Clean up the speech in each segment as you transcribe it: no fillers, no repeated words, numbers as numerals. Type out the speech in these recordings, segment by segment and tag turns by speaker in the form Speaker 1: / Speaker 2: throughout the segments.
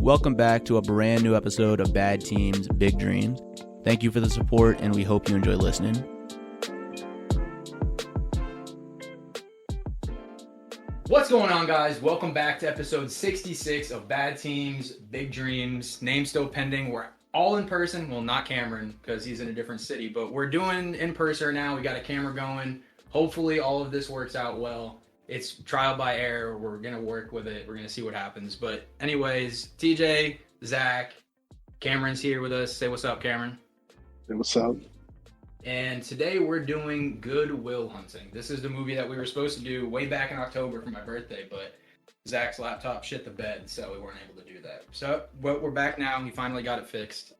Speaker 1: Welcome back to a brand new episode of Bad Teams, Big Dreams. Thank you for the support, and we hope you enjoy listening. What's going on, guys? Welcome back to episode 66 of Bad Teams, Big Dreams. Name still pending. We're all in person. Well, not Cameron, because he's in a different city, but we're doing in person now. We got a camera going. Hopefully all of this works out well. It's trial by error. We're going to work with it. We're going to see what happens. But anyways, TJ, Zach, Cameron's here with us. Say what's up, Cameron.
Speaker 2: Hey, what's up?
Speaker 1: And today we're doing Good Will Hunting. This is the movie that we were supposed to do way back in October for my birthday, but Zach's laptop shit the bed, so we weren't able to do that. So, but we're back now. We finally got it fixed.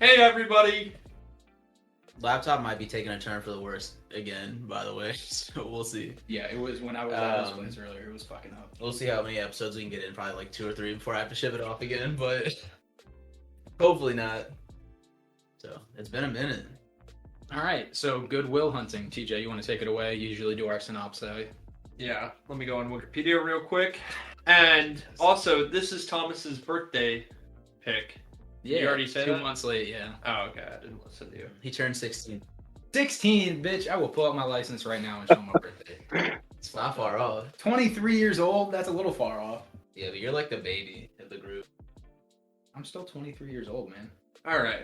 Speaker 3: Hey, everybody!
Speaker 4: Laptop might be taking a turn for the worse again, by the way, so we'll see.
Speaker 1: Yeah, it was when I was at this place earlier. It was fucking up.
Speaker 4: We'll see how many episodes we can get in, probably like 2 or 3 before I have to ship it off again, but hopefully not. So, it's been a minute.
Speaker 1: All right, so Good Will Hunting. TJ, you want to take it away? You usually do our synopsis.
Speaker 3: Yeah, let me go on Wikipedia real quick. And also, this is Thomas's birthday pick.
Speaker 1: Yeah,
Speaker 3: You already said
Speaker 1: 2
Speaker 3: that?
Speaker 1: months late, yeah.
Speaker 3: Oh, okay, I didn't listen to you.
Speaker 4: He turned 16.
Speaker 1: 16, bitch. I will pull out my license right now and show my birthday.
Speaker 4: It's not far off.
Speaker 1: 23 years old? That's a little far off.
Speaker 4: Yeah, but you're like the baby of the group.
Speaker 1: I'm still 23 years old, man.
Speaker 3: Alright.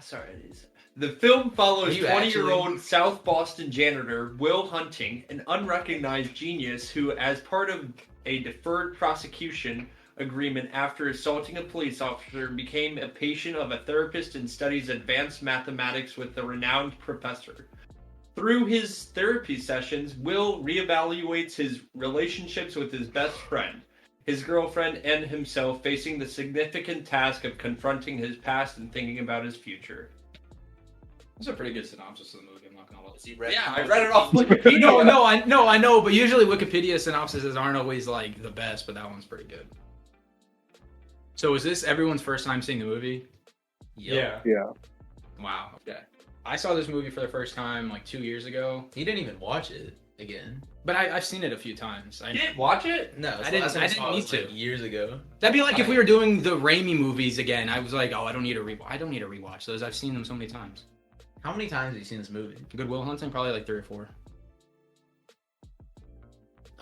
Speaker 3: Sorry, it is. The film follows
Speaker 4: You
Speaker 3: 20-year-old South Boston janitor Will Hunting, an unrecognized genius who, as part of a deferred prosecution agreement after assaulting a police officer, became a patient of a therapist and studies advanced mathematics with the renowned professor. Through his therapy sessions, Will reevaluates his relationships with his best friend, his girlfriend, and himself, facing the significant task of confronting his past and thinking about his future.
Speaker 1: That's a pretty good synopsis of the movie. I'm not gonna lie.
Speaker 3: Yeah, I read it off Wikipedia.
Speaker 1: I know, but usually Wikipedia synopsises aren't always like the best, but that one's pretty good. So is this everyone's first time seeing the movie?
Speaker 3: Yeah.
Speaker 2: Yeah.
Speaker 1: Wow. Okay. I saw this movie for the first time like 2 years ago,
Speaker 4: He didn't even watch it again.
Speaker 1: but I've seen it a few times.
Speaker 3: You didn't watch it?
Speaker 4: No,
Speaker 1: I didn't need
Speaker 4: like
Speaker 1: to.
Speaker 4: years ago.
Speaker 1: That'd be like if we were doing the Raimi movies again. I was like, oh, I don't need to rewatch those. I've seen them so many times.
Speaker 4: How many times have you seen this movie?
Speaker 1: Good Will Hunting, probably like 3 or 4.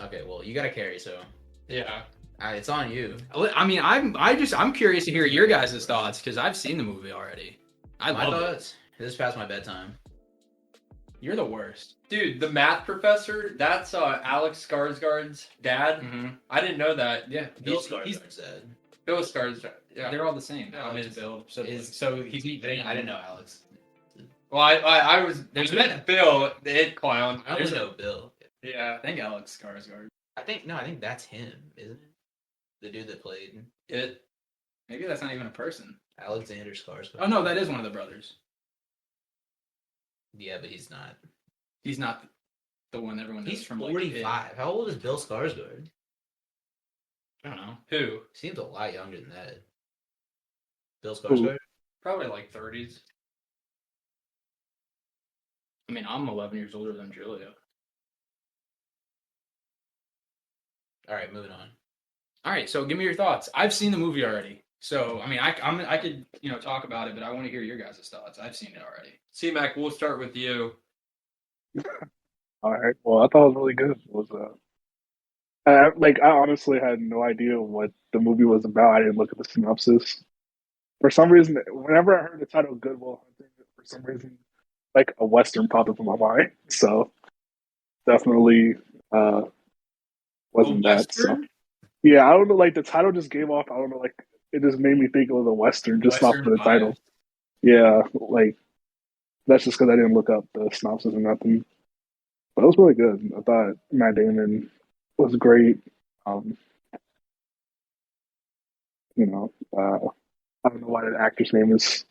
Speaker 4: Okay, well, you gotta carry, so
Speaker 3: Yeah.
Speaker 4: it's on you.
Speaker 1: I mean, I'm curious to hear your guys' thoughts because I've seen the movie already. I
Speaker 4: My
Speaker 1: love it.
Speaker 4: thoughts? This is past my bedtime.
Speaker 1: You're the worst.
Speaker 3: Dude, the math professor, that's Alex Skarsgård's dad.
Speaker 1: Mm-hmm.
Speaker 3: I didn't know that.
Speaker 1: Yeah,
Speaker 4: Bill
Speaker 1: he's
Speaker 4: Skarsgård's dead.
Speaker 3: Bill Skarsgård. Yeah.
Speaker 1: they're all the same.
Speaker 3: Yeah,
Speaker 1: on his
Speaker 3: it's-
Speaker 1: build. So
Speaker 4: is-
Speaker 1: he's
Speaker 4: I didn't know Alex.
Speaker 3: Well, I was.
Speaker 1: There's
Speaker 3: I meant Bill, the it clown.
Speaker 4: I only know Bill.
Speaker 3: Yeah.
Speaker 1: I think Alex Skarsgård.
Speaker 4: I think that's him, isn't it? The dude that played
Speaker 3: It.
Speaker 1: Maybe that's not even a person.
Speaker 4: Alexander Skarsgård.
Speaker 1: Oh no, that is one of the brothers.
Speaker 4: Yeah, but he's not.
Speaker 1: He's not the one everyone knows
Speaker 4: He's
Speaker 1: from
Speaker 4: 45.
Speaker 1: Like,
Speaker 4: How old is Bill Skarsgård?
Speaker 1: I don't know.
Speaker 3: Who?
Speaker 4: Seems a lot younger than that. Bill Skarsgård?
Speaker 3: Probably like 30s.
Speaker 1: I mean, I'm 11 years older than Julia.
Speaker 4: All right, moving on.
Speaker 1: All right, so give me your thoughts. I've seen the movie already, so I mean, I could talk about it, but I want to hear your guys' thoughts. I've seen it already.
Speaker 3: C-Mac, we'll start with you.
Speaker 2: All right. Well, I thought it was really good. It was I honestly had no idea what the movie was about. I didn't look at the synopsis. For some reason, whenever I heard the title "Good Will Hunting," for some reason, like a Western popped up in my mind. So definitely wasn't that. So.
Speaker 3: Western?
Speaker 2: Yeah, I don't know. Like the title just gave off. I don't know. Like it just made me think of the Western, just not
Speaker 3: Western
Speaker 2: for the
Speaker 3: vibe.
Speaker 2: title. Yeah, like that's just because I didn't look up the synopsis or nothing. But it was really good. I thought Matt Damon was great. I don't know why the actor's name is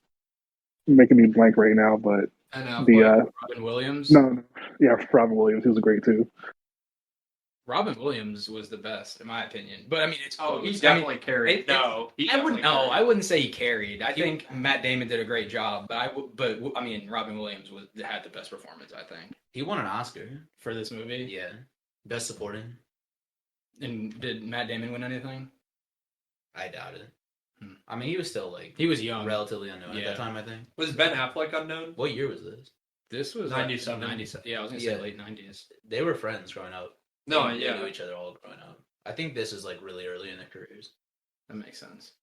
Speaker 2: making me blank right now, but
Speaker 1: I know.
Speaker 2: The,
Speaker 1: Robin Williams.
Speaker 2: no, yeah, Robin Williams, he was great too.
Speaker 1: Robin Williams was the best, in my opinion. But I mean, it's
Speaker 3: Oh, he
Speaker 1: close.
Speaker 3: definitely carried.
Speaker 1: it-
Speaker 3: No, he
Speaker 1: I wouldn't.
Speaker 3: definitely
Speaker 1: No,
Speaker 3: carried.
Speaker 1: I wouldn't say he carried. I think Matt Damon did a great job, but I mean, Robin Williams had the best performance. I think
Speaker 4: He won an Oscar.
Speaker 1: for this movie.
Speaker 4: Yeah. Best supporting.
Speaker 1: And did Matt Damon win anything?
Speaker 4: I doubt it. I mean, he was still like
Speaker 1: He was young,
Speaker 4: relatively unknown at that time. I think.
Speaker 3: Was Ben Affleck unknown?
Speaker 4: What year was this?
Speaker 1: This was
Speaker 3: 97.
Speaker 1: 97. Yeah, I was gonna say late 90s.
Speaker 4: They were friends growing up.
Speaker 3: No,
Speaker 4: They
Speaker 3: yeah.
Speaker 4: knew each other all growing up. I think this is like really early in their careers.
Speaker 1: That makes sense.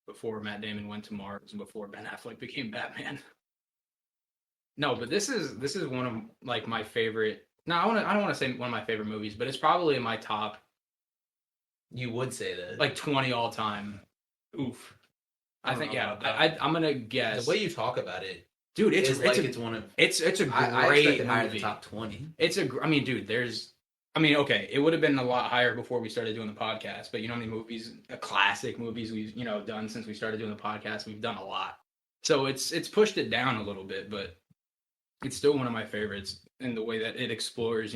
Speaker 1: Before Matt Damon went to Mars, and before Ben Affleck became Batman. No, but this is one of like my favorite. No, I don't want to say one of my favorite movies, but it's probably in my top
Speaker 4: You would say that.
Speaker 1: like 20 all time.
Speaker 3: Oof.
Speaker 1: I think I'm gonna guess.
Speaker 4: The way you talk about it,
Speaker 1: dude,
Speaker 4: it's one of.
Speaker 1: it's a great
Speaker 4: I expected higher than
Speaker 1: movie.
Speaker 4: top 20.
Speaker 1: I mean, dude, okay, it would have been a lot higher before we started doing the podcast, but you know how many movies, classic movies we've, done since we started doing the podcast? We've done a lot. So it's pushed it down a little bit, but it's still one of my favorites in the way that it explores,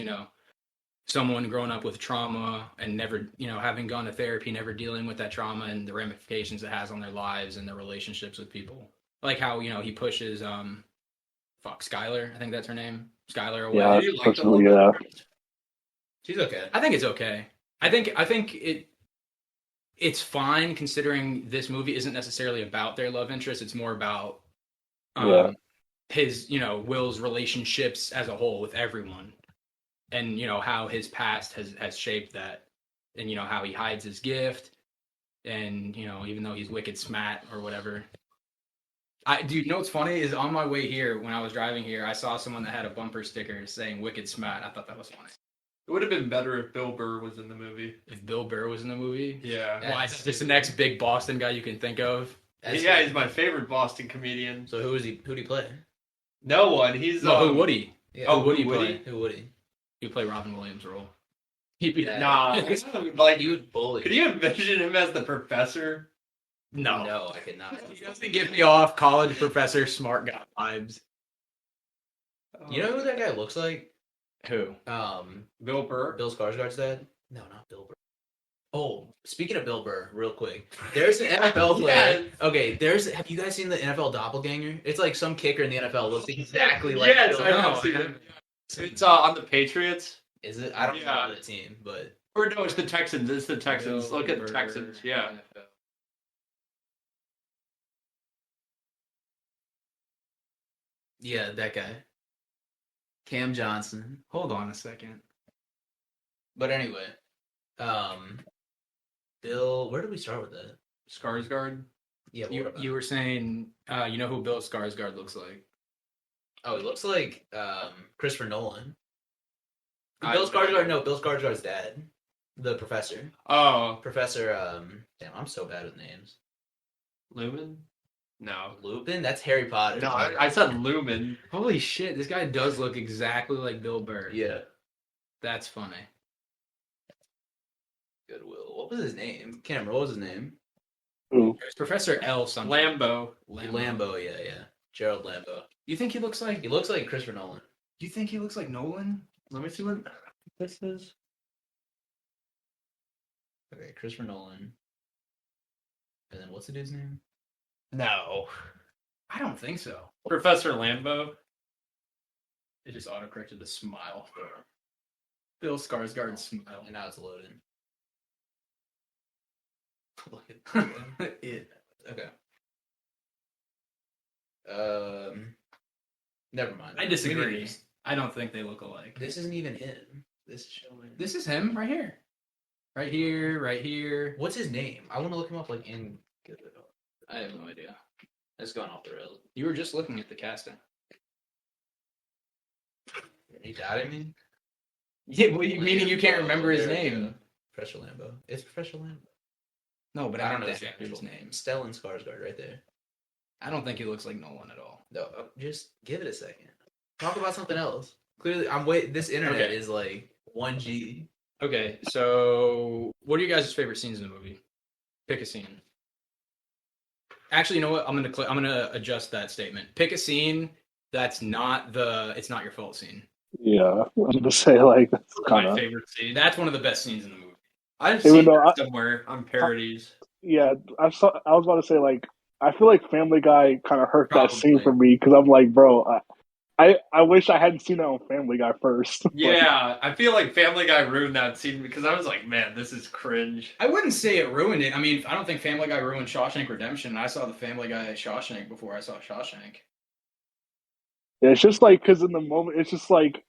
Speaker 1: someone growing up with trauma and never, having gone to therapy, never dealing with that trauma and the ramifications it has on their lives and their relationships with people. Like how, he pushes, Skylar, I think that's her name, Skylar away.
Speaker 2: Yeah,
Speaker 3: You like the
Speaker 2: personally,
Speaker 3: love
Speaker 2: yeah.
Speaker 3: interest?
Speaker 4: She's okay.
Speaker 1: I think it's okay. I think it's fine considering this movie isn't necessarily about their love interest. It's more about his, Will's relationships as a whole with everyone, and how his past has shaped that, and how he hides his gift, and even though he's wicked smart or whatever. Dude, you know what's funny is on my way here when I was driving here, I saw someone that had a bumper sticker saying "wicked smart." I thought that was funny.
Speaker 3: It would have been better if Bill Burr was in the movie.
Speaker 1: If Bill Burr was in the movie,
Speaker 3: Yeah.
Speaker 1: why is that just the next big Boston guy you can think of?
Speaker 3: Yeah, he's my favorite Boston comedian.
Speaker 4: So who'd he play?
Speaker 3: No one. He's
Speaker 1: who would he?
Speaker 4: Yeah.
Speaker 1: Who would he
Speaker 3: who would
Speaker 1: play?
Speaker 4: Who would he?
Speaker 1: He'd play Robin Williams' role. He'd be
Speaker 3: Nah.
Speaker 4: Like he would bully.
Speaker 3: Could you envision him as the professor?
Speaker 1: No,
Speaker 4: I could not.
Speaker 1: he doesn't give me off college professor smart guy vibes.
Speaker 4: You know who that guy looks like?
Speaker 1: Who?
Speaker 3: Bill Burr?
Speaker 4: Bill Skarsgård's dad? No, not Bill Burr. Oh, speaking of Bill Burr, real quick. There's an NFL player.
Speaker 3: Yes.
Speaker 4: Okay, have you guys seen the NFL doppelganger? It's like some kicker in the NFL looks exactly like
Speaker 3: Yes,
Speaker 4: Bill
Speaker 3: I
Speaker 4: Burr.
Speaker 3: have seen it. It's on the Patriots.
Speaker 4: Is it? I don't
Speaker 3: Yeah.
Speaker 4: know the team, but
Speaker 3: Or no, it's the Texans. It's the Texans. Look at the Texans. Yeah.
Speaker 4: yeah, that guy. Cam Johnson.
Speaker 1: Hold on a second.
Speaker 4: But anyway, Bill, where did we start with that?
Speaker 3: Skarsgård.
Speaker 4: Yeah, what
Speaker 1: You
Speaker 4: about-
Speaker 1: were saying, you know who Bill Skarsgård looks like?
Speaker 4: Oh, he looks like Christopher Nolan.
Speaker 3: I-
Speaker 4: Bill Skarsgård's dad, the professor.
Speaker 3: Oh,
Speaker 4: Professor, damn, I'm so bad with names.
Speaker 3: Lumen? No.
Speaker 4: Lupin? That's Harry Potter.
Speaker 3: No, I said Lumen.
Speaker 1: Holy shit, this guy does look exactly like Bill Burr.
Speaker 4: Yeah.
Speaker 1: That's funny.
Speaker 4: Goodwill. What was his name? Can't remember. What was his name?
Speaker 2: Ooh.
Speaker 1: It's Professor L something.
Speaker 3: Lambo.
Speaker 4: Lambo, yeah. Gerald Lambo.
Speaker 1: You think he looks like?
Speaker 4: He looks like Christopher Nolan.
Speaker 1: You think he looks like Nolan?
Speaker 3: Let me see what this is.
Speaker 4: Okay, Christopher Nolan. And then what's the dude's name?
Speaker 3: No.
Speaker 1: I don't think so.
Speaker 3: Professor Lambo.
Speaker 1: It just autocorrected the smile. Bill Skarsgård smile.
Speaker 4: And now it's loaded. Look at
Speaker 1: It.
Speaker 4: Okay. Never mind.
Speaker 1: I
Speaker 4: We
Speaker 1: disagree.
Speaker 4: need to-
Speaker 1: I don't think they look alike.
Speaker 4: This isn't even him. This is showing.
Speaker 1: This is him right here. Right here, right here.
Speaker 4: What's his name? I want to look him up like in.
Speaker 1: I have no idea.
Speaker 4: It's going off the rails.
Speaker 1: You were just looking at the casting.
Speaker 4: He doubted me.
Speaker 1: Yeah, meaning you can't
Speaker 4: Lambo,
Speaker 1: remember his
Speaker 4: there we
Speaker 1: name.
Speaker 4: go. Professor Lambo. It's Professor Lambo.
Speaker 1: No, but
Speaker 4: I
Speaker 1: I
Speaker 4: don't
Speaker 1: don't
Speaker 4: know
Speaker 1: know the
Speaker 4: his
Speaker 1: actor's
Speaker 4: actual
Speaker 1: name.
Speaker 4: Stellan Skarsgård right there.
Speaker 1: I don't think he looks like Nolan at all.
Speaker 4: No, just give it a second. Talk about something else. Clearly, This internet
Speaker 1: Okay.
Speaker 4: is like 1G.
Speaker 1: Okay, so what are you guys' favorite scenes in the movie? Pick a scene. Actually, you know what? I'm gonna adjust that statement. Pick a scene that's not it's not your fault scene.
Speaker 2: Yeah, I was gonna say like that's kind
Speaker 3: My
Speaker 2: of
Speaker 3: favorite scene.
Speaker 1: That's one of the best scenes in the movie.
Speaker 3: I've
Speaker 2: Even
Speaker 3: seen
Speaker 2: though
Speaker 3: that somewhere on parodies.
Speaker 2: yeah. I was about to say like I feel like Family Guy kind of hurt that scene
Speaker 1: Probably.
Speaker 2: for me because I'm like, bro, I wish I hadn't seen that on Family Guy first.
Speaker 3: Yeah, I feel like Family Guy ruined that scene because I was like, man, this is cringe.
Speaker 1: I wouldn't say it ruined it. I mean, I don't think Family Guy ruined Shawshank Redemption. I saw the Family Guy Shawshank before I saw Shawshank.
Speaker 2: Yeah, it's just like because in the moment, it's just like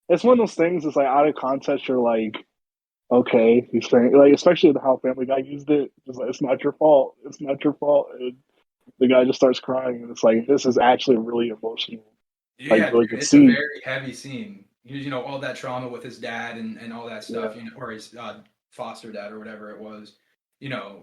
Speaker 2: it's one of those things. It's like out of context. You're like, okay, he's saying like, especially how Family Guy used it. It's like it's not your fault. It's not your fault. And the guy just starts crying, and it's like this is actually really emotional. Like
Speaker 1: Yeah,
Speaker 2: really
Speaker 1: dude,
Speaker 2: good
Speaker 1: it's a
Speaker 2: scene.
Speaker 1: very heavy scene. All that trauma with his dad and all that stuff,
Speaker 2: Yeah.
Speaker 1: or his foster dad or whatever it was.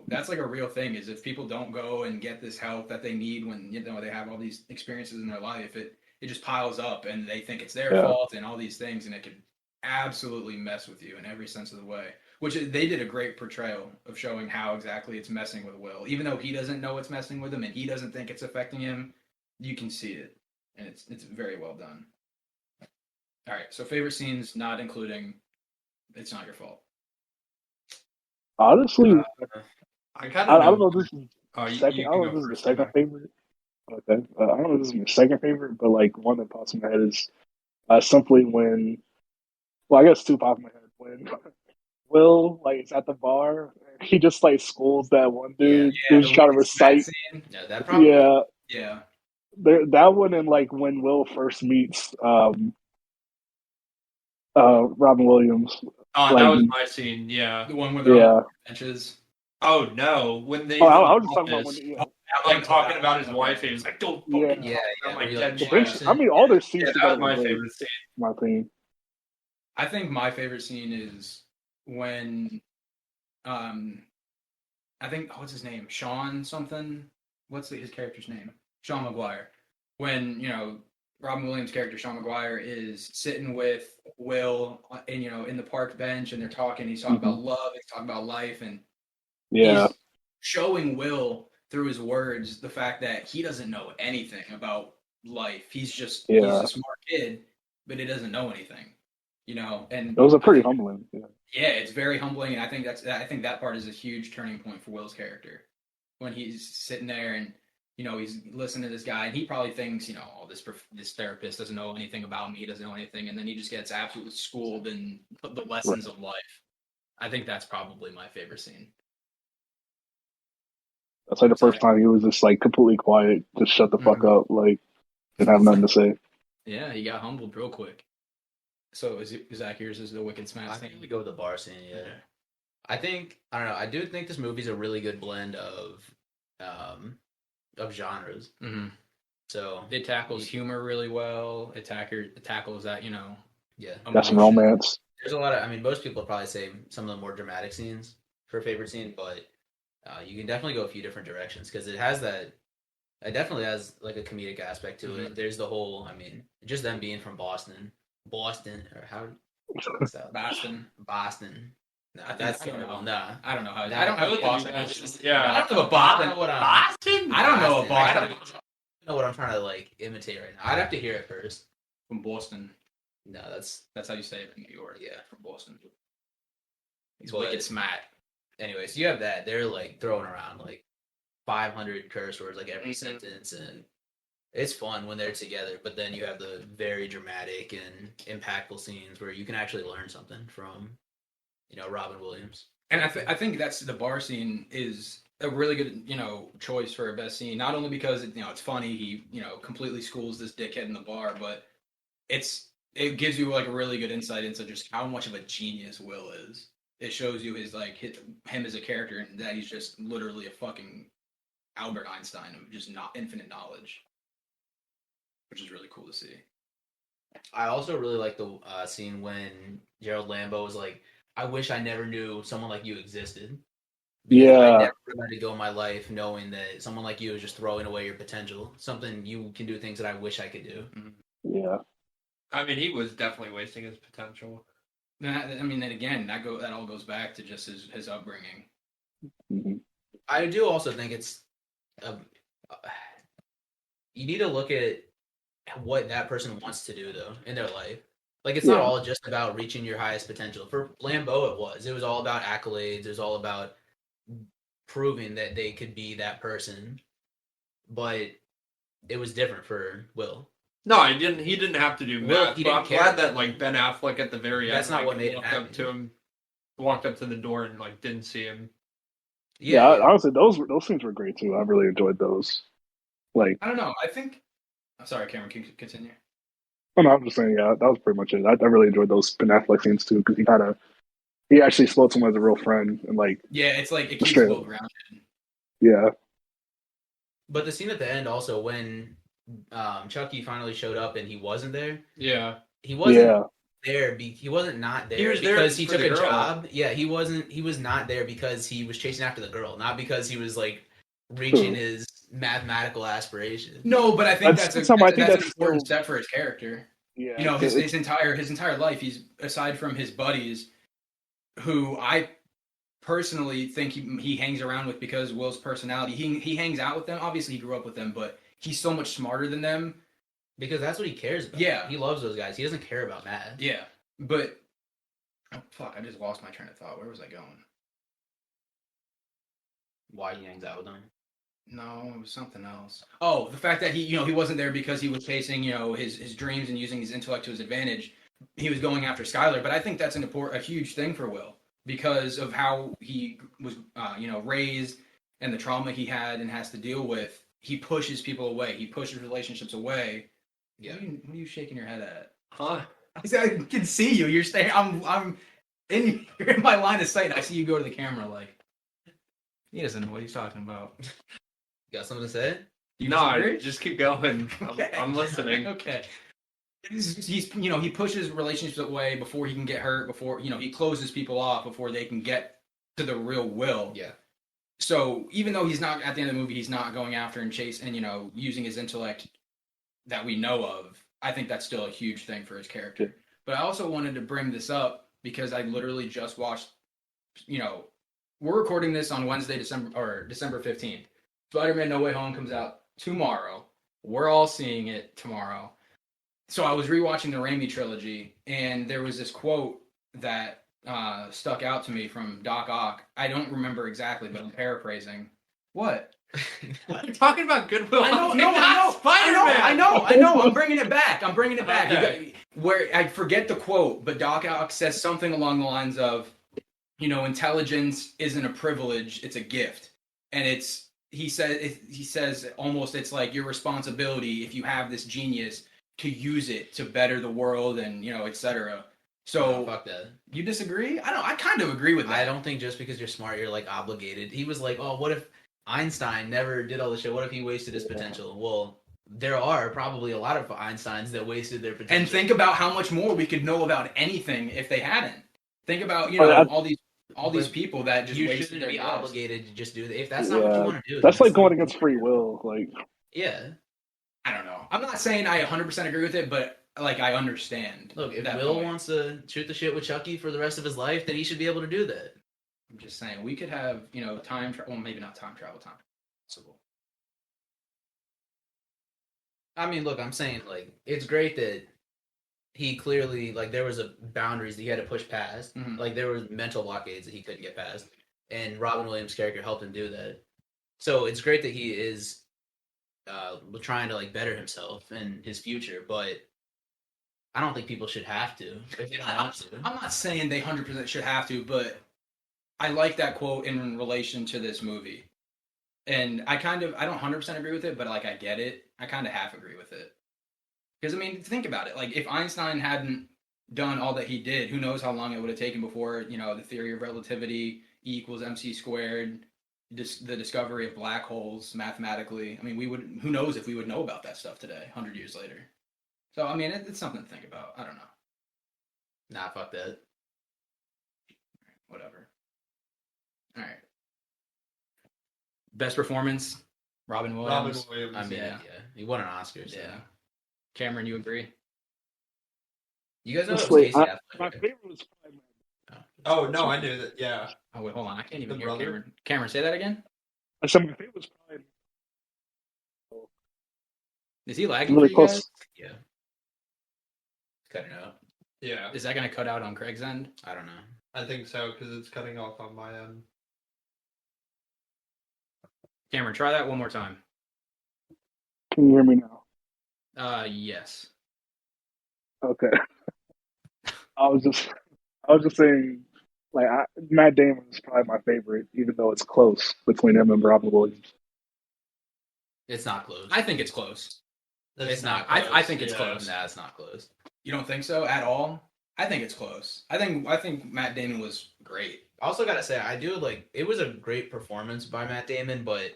Speaker 1: That's like a real thing. Is if people don't go and get this help that they need when they have all these experiences in their life, it just piles up and they think it's their
Speaker 2: Yeah.
Speaker 1: fault and all these things, and it could absolutely mess with you in every sense of the way. Which they did a great portrayal of showing how exactly it's messing with Will, even though he doesn't know it's messing with him and he doesn't think it's affecting him. You can see it, and it's very well done. All right, so favorite scenes, not including "It's Not Your Fault."
Speaker 2: Honestly,
Speaker 3: I kind
Speaker 2: I
Speaker 3: of
Speaker 2: don't know if this is second.
Speaker 3: you
Speaker 2: I
Speaker 3: can
Speaker 2: don't know
Speaker 3: go
Speaker 2: if this is the
Speaker 3: first.
Speaker 2: second favorite. Okay, I don't know if this is my second favorite, but like one that pops in my head is simply when. Well, I guess two pop in my head when Will like is at the bar. He just like schools that one
Speaker 4: Yeah.
Speaker 2: dude
Speaker 1: Yeah,
Speaker 2: who's
Speaker 1: the
Speaker 2: trying to
Speaker 1: wicked spat
Speaker 2: recite.
Speaker 1: scene.
Speaker 4: Yeah, that probably.
Speaker 2: Yeah,
Speaker 1: Yeah.
Speaker 2: that one and like when Will first meets Robin Williams.
Speaker 3: Oh, that
Speaker 2: Like
Speaker 3: was my scene. Yeah.
Speaker 1: The one where they're on
Speaker 2: yeah.
Speaker 1: the benches.
Speaker 3: Oh no, when they
Speaker 2: Oh,
Speaker 3: in
Speaker 2: I
Speaker 3: the
Speaker 2: was just talking about when
Speaker 3: office,
Speaker 2: yeah.
Speaker 3: like talking about his wife, and he was like, "Don't
Speaker 2: Yeah.
Speaker 3: fucking
Speaker 4: Yeah,
Speaker 3: talk
Speaker 4: yeah.
Speaker 3: about my
Speaker 4: where you,
Speaker 3: dead
Speaker 2: The
Speaker 4: like,
Speaker 3: wife."
Speaker 2: bench. I mean, all their scenes
Speaker 3: Yeah, that
Speaker 2: together
Speaker 3: was
Speaker 2: were
Speaker 3: my
Speaker 2: great.
Speaker 3: favorite scene.
Speaker 2: In my opinion.
Speaker 1: I think my favorite scene is when, I think what's his name, Sean something. What's his character's name? Sean McGuire. When Robin Williams' character Sean McGuire is sitting with Will, and in the park bench, and they're talking. He's talking about love. He's talking about life, and
Speaker 2: Yeah.
Speaker 1: he's showing Will through his words the fact that he doesn't know anything about life. He's
Speaker 2: Yeah.
Speaker 1: a smart kid, but he doesn't know anything. And
Speaker 2: It was a
Speaker 1: I
Speaker 2: pretty
Speaker 1: think,
Speaker 2: humbling. Yeah.
Speaker 1: yeah, it's very humbling, and I think that part is a huge turning point for Will's character when he's sitting there and he's listening to this guy, and he probably thinks oh, this therapist doesn't know anything about me, he doesn't know anything, and then he just gets absolutely schooled in the
Speaker 2: Right.
Speaker 1: lessons of life. I think that's probably my favorite scene.
Speaker 2: That's like the first time he was just like completely quiet, just shut the fuck up, like didn't have nothing to say.
Speaker 1: Yeah, he got humbled real quick. So Zach, yours is the wicked smash.
Speaker 4: I think we go with the bar scene. Yeah, I don't know. I do think this movie's a really good blend of genres.
Speaker 1: Mm-hmm.
Speaker 4: So
Speaker 1: it tackles humor really well. It tackles that
Speaker 4: yeah,
Speaker 2: got some romance.
Speaker 4: There's a lot of. I mean, most people probably say some of the more dramatic scenes for favorite scene, but you can definitely go a few different directions because it has that. It definitely has like a comedic aspect to it. There's the whole. I mean, just them being from Boston, or how? Boston. No,
Speaker 1: I don't know.
Speaker 4: Nah.
Speaker 1: I don't know how.
Speaker 3: Yeah,
Speaker 1: I don't know
Speaker 3: what
Speaker 1: Boston.
Speaker 3: Yeah.
Speaker 1: I don't know what Boston.
Speaker 3: Boston?
Speaker 1: I don't know what
Speaker 4: I
Speaker 1: Boston.
Speaker 4: don't know what I'm trying to like imitate right now. I'd have to hear it first.
Speaker 1: From Boston.
Speaker 4: No,
Speaker 1: That's how you say it in New York.
Speaker 4: Yeah.
Speaker 1: From Boston. He's
Speaker 4: But-
Speaker 1: wicked smart.
Speaker 4: Anyways, you have that. They're like throwing around like 500 curse words like every sentence, and it's fun when they're together. But then you have the very dramatic and impactful scenes where you can actually learn something from, Robin Williams.
Speaker 1: And I think that's the bar scene is a really good choice for a best scene. Not only because it's funny, he completely schools this dickhead in the bar, but it gives you like a really good insight into just how much of a genius Will is. It shows you him as a character, and that he's just literally a fucking Albert Einstein of just not infinite knowledge, which is really cool to see.
Speaker 4: I also really like the scene when Gerald Lambeau was like, "I wish I never knew someone like you existed." Because I
Speaker 2: Yeah.
Speaker 4: never wanted to go my life knowing that someone like you is just throwing away your potential. Something you can do things that I wish I could do.
Speaker 2: Yeah.
Speaker 3: I mean, he was definitely wasting his potential.
Speaker 1: I mean, then again, that all goes back to just his upbringing.
Speaker 2: Mhm.
Speaker 4: I do also think it's you need to look at what that person wants to do though in their life. Like it's not
Speaker 2: Yeah.
Speaker 4: all just about reaching your highest potential. For Lambeau, it was all about accolades. It was all about proving that they could be that person. But it was different for Will.
Speaker 3: No, he didn't. He didn't have to do
Speaker 4: Will,
Speaker 3: math.
Speaker 4: he
Speaker 3: But
Speaker 4: didn't
Speaker 3: I'm
Speaker 4: care.
Speaker 3: glad that like Ben Affleck at the very end.
Speaker 4: That's not
Speaker 3: like,
Speaker 4: what made it
Speaker 3: walked
Speaker 4: happen.
Speaker 3: up to him, walked up to the door and like didn't see him.
Speaker 2: Yeah, honestly, those scenes were great too. I really enjoyed those. Like,
Speaker 1: I don't know. I think. I'm sorry, Cameron. Can you continue?
Speaker 2: oh, no, I'm just saying, yeah, that was pretty much it. I really enjoyed those Ben Affleck scenes too because he actually spoke to him as a real friend and like,
Speaker 1: Yeah, it's like it keeps
Speaker 2: straight
Speaker 1: Will
Speaker 2: up.
Speaker 1: grounded.
Speaker 2: Yeah,
Speaker 4: But the scene at the end also when Chucky finally showed up and he wasn't there.
Speaker 3: Yeah.
Speaker 4: He wasn't
Speaker 2: yeah.
Speaker 4: there. He wasn't not there
Speaker 3: He was there
Speaker 4: because he
Speaker 3: for
Speaker 4: took
Speaker 3: the
Speaker 4: a
Speaker 3: girl.
Speaker 4: job. Yeah, he wasn't. He was not there because he was chasing after the girl, not because he was like reaching
Speaker 2: True.
Speaker 4: his mathematical aspirations.
Speaker 1: No, but I think
Speaker 2: That's
Speaker 1: that's
Speaker 2: something I
Speaker 1: an
Speaker 2: think that's
Speaker 1: important
Speaker 2: still-
Speaker 1: step for his character.
Speaker 2: Yeah,
Speaker 1: You know,
Speaker 2: it's-
Speaker 1: his entire life, he's aside from his buddies, who I personally think he hangs around with because Will's personality. He hangs out with them. Obviously, he grew up with them, but he's so much smarter than them.
Speaker 4: Because that's what he cares about.
Speaker 1: Yeah.
Speaker 4: He loves those guys. He doesn't care about math.
Speaker 1: Yeah, but oh fuck, I just lost my train of thought. Where was I going?
Speaker 4: Why he hangs out with them.
Speaker 1: No, it was something else. Oh, the fact that he wasn't there because he was chasing, his dreams and using his intellect to his advantage. He was going after Skylar, but I think that's a huge thing for Will because of how he was, raised and the trauma he had and has to deal with. He pushes people away. He pushes relationships away.
Speaker 4: Yeah.
Speaker 1: What are you shaking your head at?
Speaker 3: Huh?
Speaker 1: I said I can see you. You're staying. You're in my line of sight. I see you go to the camera like. He doesn't know what he's talking about.
Speaker 4: Got something to say?
Speaker 1: You
Speaker 3: No,
Speaker 1: disagree?
Speaker 3: just keep going.
Speaker 1: Okay.
Speaker 3: I'm listening.
Speaker 1: Okay. He's he pushes relationships away before he can get hurt. Before he closes people off before they can get to the real Will.
Speaker 4: Yeah.
Speaker 1: So even though he's not at the end of the movie, he's not going after and chase and using his intellect that we know of. I think that's still a huge thing for his character. But I also wanted to bring this up because I literally just watched. We're recording this on Wednesday, December 15th. Spider-Man: No Way Home comes out tomorrow. We're all seeing it tomorrow. So I was rewatching the Raimi trilogy, and there was this quote that stuck out to me from Doc Ock. I don't remember exactly, but I'm paraphrasing. What?
Speaker 3: You're talking about Goodwill.
Speaker 1: I know,
Speaker 3: Hunting,
Speaker 1: no,
Speaker 3: not Spider-Man.
Speaker 1: I know. I'm bringing it back.
Speaker 3: Okay.
Speaker 1: Where I forget the quote, but Doc Ock says something along the lines of, intelligence isn't a privilege; it's a gift, and he says almost it's like your responsibility if you have this genius to use it to better the world and etc. So
Speaker 4: fuck that.
Speaker 1: You disagree? I kind of agree with that.
Speaker 4: I don't think just because you're smart you're like obligated. He was like, oh, what if Einstein never did all this shit? What if he wasted his potential? Well, there are probably a lot of Einsteins that wasted their potential.
Speaker 1: And think about how much more we could know about anything if they hadn't. Think about all these people that just
Speaker 4: you
Speaker 1: wasted
Speaker 4: shouldn't
Speaker 1: their
Speaker 4: be
Speaker 1: lives.
Speaker 4: obligated to just do that. If that's not what you want to do,
Speaker 2: that's
Speaker 4: then
Speaker 2: like going against free will. Like,
Speaker 4: yeah.
Speaker 1: I don't know. I'm not saying I 100% agree with it, but like I understand.
Speaker 4: Look, if
Speaker 1: that
Speaker 4: Will
Speaker 1: point.
Speaker 4: wants to shoot the shit with Chucky for the rest of his life, then he should be able to do that.
Speaker 1: I'm just saying we could have time travel. Well, maybe not time travel. Time possible.
Speaker 4: I mean, look, I'm saying like it's great that he clearly like there was boundaries that he had to push past.
Speaker 1: Mhm.
Speaker 4: Like there was mental blockades that he couldn't get past, and Robin Williams' character helped him do that. So it's great that he is trying to like better himself and his future, but I don't think people should have to if they don't want to.
Speaker 1: I'm not saying they 100% should have to, but I like that quote in relation to this movie. And I don't 100% agree with it, but like I get it. I kind of half agree with it. Because I mean, think about it. Like if Einstein hadn't done all that he did, who knows how long it would have taken before, the theory of relativity, E equals mc squared, the discovery of black holes mathematically. I mean, who knows if we would know about that stuff today, 100 years later. So, I mean, it's something to think about. I don't know.
Speaker 4: Nah, fuck that.
Speaker 1: Whatever. All right. Best performance, Robin Williams.
Speaker 3: Robin Williams.
Speaker 4: I mean,
Speaker 1: Yeah.
Speaker 4: yeah, he won an Oscar. So.
Speaker 1: Yeah. Cameron, you agree?
Speaker 4: You guys know
Speaker 2: Just
Speaker 4: it was
Speaker 2: wait,
Speaker 4: Casey
Speaker 2: my
Speaker 4: Affleck.
Speaker 2: favorite was Spider-Man.
Speaker 3: Oh no, I knew that. Yeah.
Speaker 1: Oh, wait, hold on. I can't even
Speaker 3: The
Speaker 1: hear
Speaker 3: brother.
Speaker 1: Cameron. Cameron, say that again?
Speaker 2: I said my favorite was probably
Speaker 1: Is he lagging
Speaker 2: really
Speaker 1: for you
Speaker 2: close.
Speaker 1: guys?
Speaker 4: Yeah. Cutting out.
Speaker 3: Yeah.
Speaker 1: Is that going to cut out on Craig's end?
Speaker 4: I don't know.
Speaker 3: I think so because it's cutting off on my end.
Speaker 1: Cameron, try that one more time.
Speaker 2: Can you hear me now?
Speaker 1: Yes.
Speaker 2: Okay. I was just I was just saying, like Matt Damon is probably my favorite, even though it's close between him and Robin Williams.
Speaker 4: It's not close.
Speaker 1: I think it's close.
Speaker 4: It's not
Speaker 1: I
Speaker 4: close.
Speaker 1: think it's
Speaker 3: Yeah.
Speaker 1: close.
Speaker 4: Nah, it's not close.
Speaker 1: You don't think so at all? I think it's close. I think Matt Damon was great.
Speaker 4: I also gotta say, I do like it was a great performance by Matt Damon, but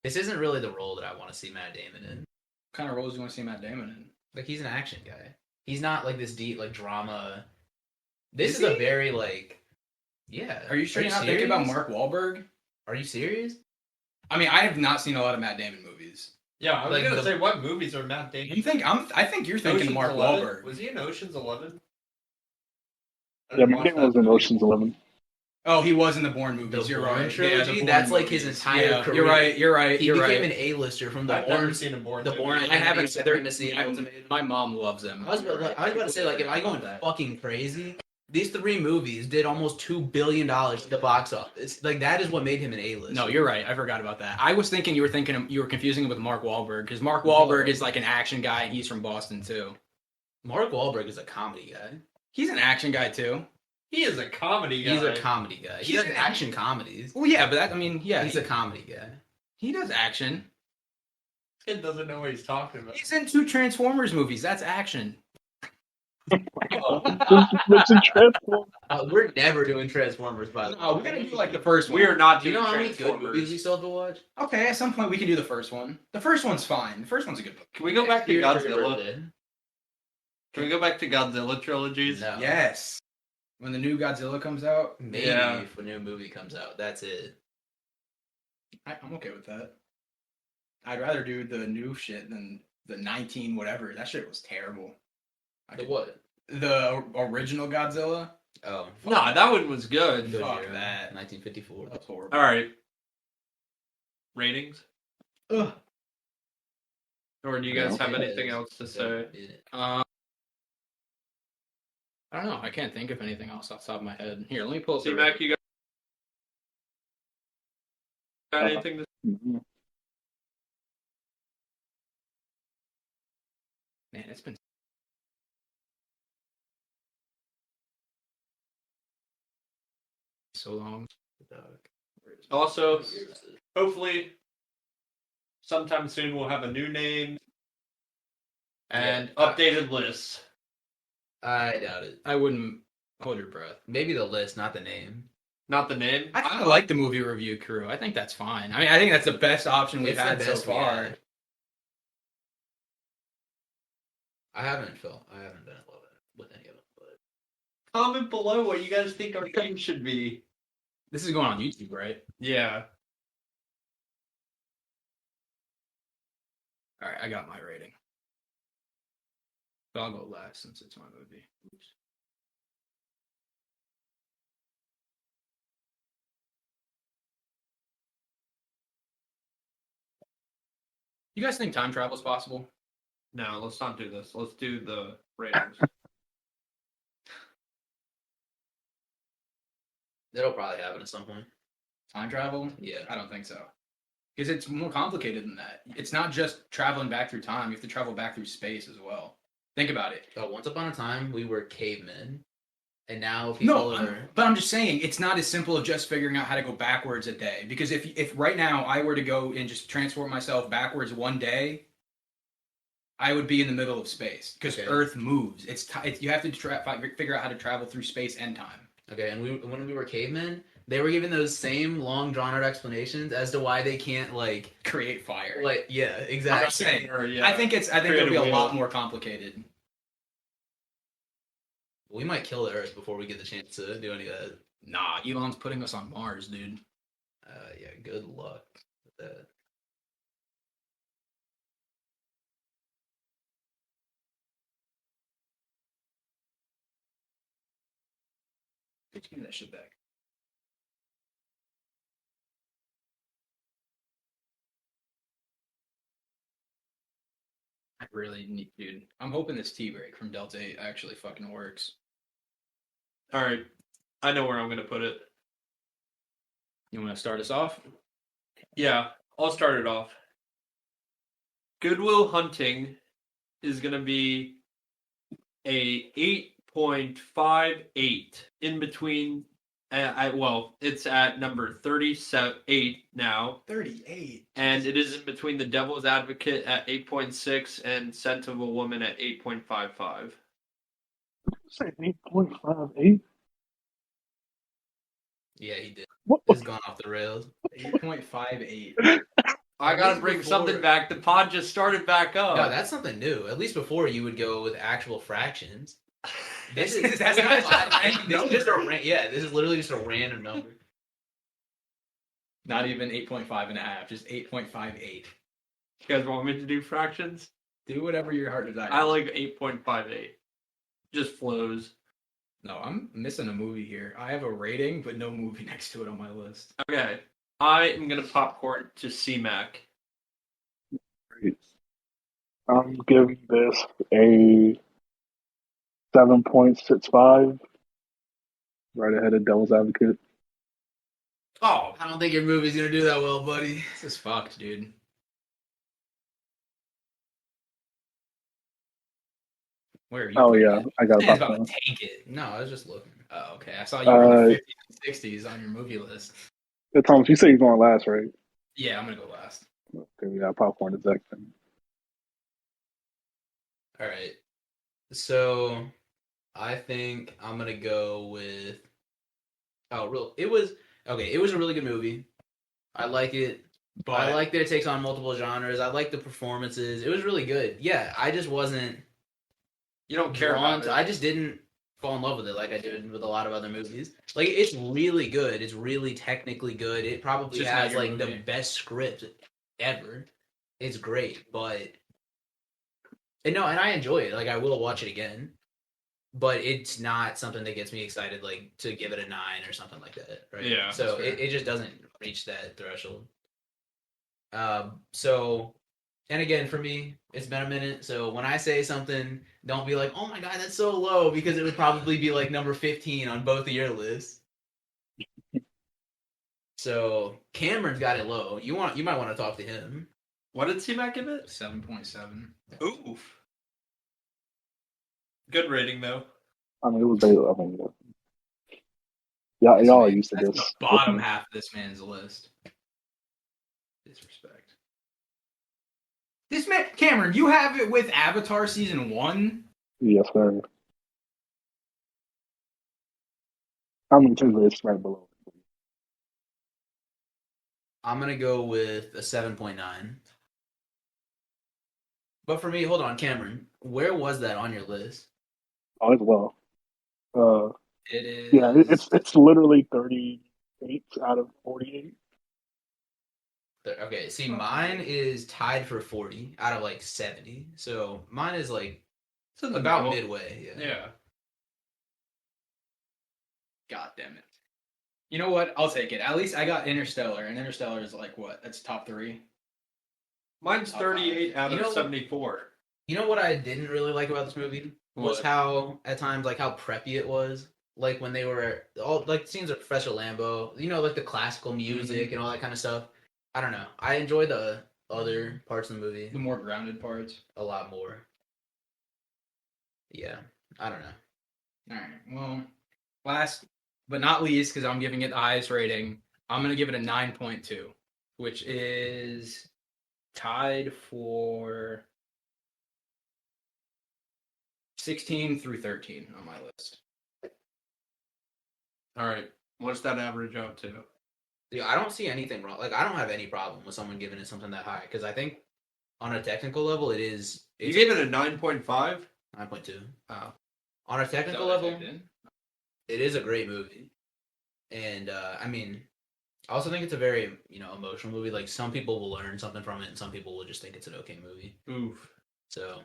Speaker 4: this isn't really the role that I want to see Matt Damon in.
Speaker 1: What kind of roles do you want to see Matt Damon in?
Speaker 4: Like he's an action guy. He's not like this deep like drama. This
Speaker 1: Is
Speaker 4: is a
Speaker 1: he?
Speaker 4: very like, yeah.
Speaker 1: Are you sure you're not thinking about Mark Wahlberg?
Speaker 4: Are you serious?
Speaker 1: I mean, I have not seen a lot of Matt Damon movies.
Speaker 3: Yeah, I was
Speaker 4: Like
Speaker 3: gonna
Speaker 4: the-
Speaker 3: say, what movies are Matt Damon?
Speaker 1: I think you're thinking
Speaker 3: Ocean's
Speaker 1: Mark
Speaker 3: 11?
Speaker 1: Wahlberg.
Speaker 3: Was he in Ocean's 11?
Speaker 2: Yeah, Matt Damon was in Ocean's 11.
Speaker 1: Oh, he was in the Bourne
Speaker 4: The
Speaker 1: movies. You're
Speaker 4: Bourne
Speaker 1: right.
Speaker 4: trilogy?
Speaker 1: the Bourne
Speaker 4: That's like his
Speaker 1: movies.
Speaker 4: entire
Speaker 1: Yeah,
Speaker 4: career.
Speaker 1: You're right. You're right.
Speaker 4: He
Speaker 1: You're
Speaker 4: became
Speaker 1: right.
Speaker 4: an A-lister from the
Speaker 3: I've never
Speaker 4: Bourne.
Speaker 3: seen a Bourne.
Speaker 4: the
Speaker 3: movie.
Speaker 4: Bourne-
Speaker 1: I haven't.
Speaker 4: Supremacy
Speaker 1: I-
Speaker 4: Ultimatum.
Speaker 1: my mom loves them.
Speaker 4: I was about to say, like, if I go fucking crazy, these 3 movies did almost $2 billion at the box office. Like, that is what made him an A-list.
Speaker 1: No, you're right. I forgot about that. I was thinking you were confusing him with Mark Wahlberg because Mark Wahlberg is like an action guy and he's from Boston too.
Speaker 4: Mark Wahlberg is a comedy guy.
Speaker 1: He's an action guy too.
Speaker 3: He is a comedy guy.
Speaker 4: He's a comedy guy. He
Speaker 1: He's
Speaker 4: does
Speaker 1: an-
Speaker 4: action comedies.
Speaker 1: Well, yeah, but
Speaker 4: He's a comedy guy.
Speaker 1: he does action.
Speaker 3: This kid doesn't know what he's talking about.
Speaker 1: He's in 2 Transformers movies. That's action.
Speaker 2: Mention Transformers.
Speaker 4: We're never doing Transformers, by the way.
Speaker 1: No, we're gonna do like the first one.
Speaker 3: We are not
Speaker 4: Do you
Speaker 3: doing
Speaker 4: know how many good
Speaker 3: Transformers.
Speaker 4: movies we still have to watch?
Speaker 1: Okay, at some point we can do the first one. The first one's fine. The first one's a good book.
Speaker 3: Can we go back to
Speaker 4: Here's your
Speaker 3: Godzilla?
Speaker 4: birthday.
Speaker 3: Can we go back to Godzilla trilogies?
Speaker 4: No.
Speaker 1: Yes. When the new Godzilla comes out,
Speaker 4: Maybe
Speaker 3: Yeah.
Speaker 4: if a new movie comes out. That's it.
Speaker 1: I'm okay with that. I'd rather do the new shit than the 19 whatever. That shit was terrible.
Speaker 4: The what?
Speaker 1: The original Godzilla?
Speaker 4: Oh.
Speaker 3: No, that one was good.
Speaker 4: Good
Speaker 1: Fuck
Speaker 4: year.
Speaker 1: that.
Speaker 4: 1954.
Speaker 1: That's horrible.
Speaker 3: All right. Ratings?
Speaker 1: Ugh.
Speaker 3: Or do you guys have anything else to say?
Speaker 1: I don't know. I can't think of anything else off the top of my head. Here, let me pull up the
Speaker 3: C-Mac, you got anything to
Speaker 2: Mhm.
Speaker 1: Man, it's been so long.
Speaker 3: Also, hopefully, sometime soon we'll have a new name and
Speaker 4: Yeah.
Speaker 3: updated lists.
Speaker 4: I doubt it.
Speaker 1: I wouldn't hold your breath.
Speaker 4: Maybe the list, not the name.
Speaker 3: Not the name.
Speaker 1: I kind of like the movie review crew. I think that's fine. I mean, I think that's the best option we've
Speaker 4: It's the
Speaker 1: had so
Speaker 4: best we
Speaker 1: far.
Speaker 4: had. I haven't been in love with any of them, but
Speaker 3: Comment below what you guys think our name should be.
Speaker 1: This is going on YouTube, right?
Speaker 3: Yeah.
Speaker 1: All right, I got my rating. But I'll go last since it's my movie. Oops. You guys think time travel is possible?
Speaker 3: No, let's not do this. Let's do the ratings.
Speaker 4: it'll probably happen at some point.
Speaker 1: Time travel?
Speaker 4: Yeah.
Speaker 1: I don't think so. Because it's more complicated than that. It's not just traveling back through time. You have to travel back through space as well. Think about it.
Speaker 4: Once upon a time, we were cavemen, and now people are.
Speaker 1: But I'm just saying, it's not as simple as just figuring out how to go backwards a day. Because if right now I were to go and just transport myself backwards one day, I would be in the middle of space. Because
Speaker 4: Okay.
Speaker 1: Earth moves. You have to figure out how to travel through space and time.
Speaker 4: Okay, and when we were cavemen, they were given those same long drawn out explanations as to why they can't
Speaker 1: Create fire.
Speaker 4: yeah,
Speaker 1: I'm
Speaker 4: exactly.
Speaker 1: just saying.
Speaker 3: Or, yeah.
Speaker 1: I think it'll
Speaker 3: Create
Speaker 1: be
Speaker 3: a
Speaker 1: a
Speaker 3: wheel.
Speaker 1: lot more complicated.
Speaker 4: We might kill the Earth before we get the chance to do any of that.
Speaker 1: Nah, Elon's putting us on Mars, dude.
Speaker 4: Yeah, good luck with that.
Speaker 1: Give me that shit back. I really need, dude. I'm hoping this tea break from Delta 8 actually fucking works.
Speaker 3: All right. I know where I'm going to put it.
Speaker 1: You want to start us off?
Speaker 3: Yeah, I'll start it off. Goodwill Hunting is going to be a 8.58 in between. It's at number 38 now,
Speaker 1: 38.
Speaker 3: and it is in between The Devil's Advocate at 8.6 and Scent of a Woman at 8.55.
Speaker 2: Say 8.58.
Speaker 4: Yeah, he did.
Speaker 2: What?
Speaker 4: This has gone off the rails.
Speaker 1: 8.58.
Speaker 3: I
Speaker 4: At
Speaker 3: gotta
Speaker 4: least
Speaker 3: bring
Speaker 4: before-
Speaker 3: something back. The pod just started back up.
Speaker 4: No, that's something new. At least before you would go with actual fractions. This is
Speaker 1: That's not a random
Speaker 4: this is just
Speaker 1: number.
Speaker 4: this is literally just a random number.
Speaker 1: Not even 8.5 and a half, just 8.58.
Speaker 3: You guys want me to do fractions?
Speaker 1: Do whatever your heart desires.
Speaker 3: I like 8.58. Just flows.
Speaker 1: No, I'm missing a movie here. I have a rating, but no movie next to it on my list.
Speaker 3: Okay. I am gonna popcorn to C-Mac.
Speaker 2: Great. I'm giving this a 7.65. Right ahead of Devil's Advocate.
Speaker 4: Oh, I don't think your movie's gonna do that well, buddy.
Speaker 1: This is fucked, dude. Where are you?
Speaker 2: Oh
Speaker 1: putting
Speaker 2: yeah,
Speaker 1: it?
Speaker 2: I got
Speaker 1: Man's about
Speaker 2: popcorn.
Speaker 1: to tank it.
Speaker 4: No, I was just looking.
Speaker 1: Oh, okay. I saw you were in the 50s and 60s on your movie list.
Speaker 2: Hey, Thomas, you say you're going last, right?
Speaker 1: Yeah, I'm gonna go last.
Speaker 2: Okay, we got popcorn to Zach then.
Speaker 4: All right. So I think I'm gonna go with. It was a really good movie. I like it.
Speaker 1: But
Speaker 4: I like that it takes on multiple genres. I like the performances. It was really good. Yeah, I just wasn't
Speaker 3: You don't care
Speaker 4: drawn
Speaker 3: about
Speaker 4: to.
Speaker 3: it.
Speaker 4: I just didn't fall in love with it like I did with a lot of other movies. Like it's really good. It's really technically good. It probably
Speaker 1: Just not
Speaker 4: has
Speaker 1: your
Speaker 4: like the
Speaker 1: movie.
Speaker 4: best script ever. It's great, and I enjoy it. Like I will watch it again. But it's not something that gets me excited, like to give it a 9 or something like that, right?
Speaker 3: Yeah,
Speaker 4: So
Speaker 3: that's fair.
Speaker 4: it just doesn't reach that threshold. So, and again, for me, it's been a minute. So when I say something, don't be like, "Oh my god, that's so low," because it would probably be like number 15 on both of your lists. So Cameron's got it low. You might want to talk to him.
Speaker 3: What did C-Mac give it?
Speaker 1: 7.7.
Speaker 3: Oof. Good rating though.
Speaker 2: I mean, it was. Y'all are used to
Speaker 1: That's
Speaker 2: this.
Speaker 1: the bottom half of this man's list. Disrespect. This man, Cameron, you have it with Avatar season 1.
Speaker 2: Yes, sir. How many times it's right below?
Speaker 4: I'm gonna go with a 7.9. But for me, hold on, Cameron, where was that on your list?
Speaker 2: Oh, as well.
Speaker 1: It is.
Speaker 2: Yeah, it's literally 38 out of 48.
Speaker 4: Okay, see, mine is tied for 40 out of like 70. So mine is like
Speaker 3: It's in the
Speaker 4: about
Speaker 3: middle.
Speaker 4: midway. Yeah.
Speaker 3: Yeah.
Speaker 1: God damn it. You know what? I'll take it. At least I got Interstellar, and Interstellar is like what? That's top 3.
Speaker 3: Mine's 38 out
Speaker 4: You
Speaker 3: of
Speaker 4: know-
Speaker 3: 74.
Speaker 4: You know what I didn't really like about this movie was
Speaker 3: What?
Speaker 4: how at times like how preppy it was. Like when they were all like scenes of Professor Lambeau, like the classical music and all that kind of stuff. I don't know. I enjoy the other parts of the movie
Speaker 1: The more grounded parts.
Speaker 4: a lot more. Yeah, I don't know.
Speaker 1: All right. Well, last but not least, because I'm giving it the highest rating, I'm gonna give it a 9.2, which is tied for 16 through 13 on my list.
Speaker 3: All right. What's that average out to?
Speaker 4: Yeah, I don't see anything wrong. Like I don't have any problem with someone giving it something that high because I think on a technical level it is.
Speaker 3: You
Speaker 4: It's
Speaker 3: gave it a 9.5?
Speaker 4: 9.2.
Speaker 3: Oh.
Speaker 4: On a
Speaker 1: Is that
Speaker 4: technical
Speaker 1: what I
Speaker 4: level,
Speaker 1: typed in?
Speaker 4: it is a great movie, and I mean, I also think it's a very emotional movie. Like some people will learn something from it, and some people will just think it's an okay movie.
Speaker 3: Oof.
Speaker 4: So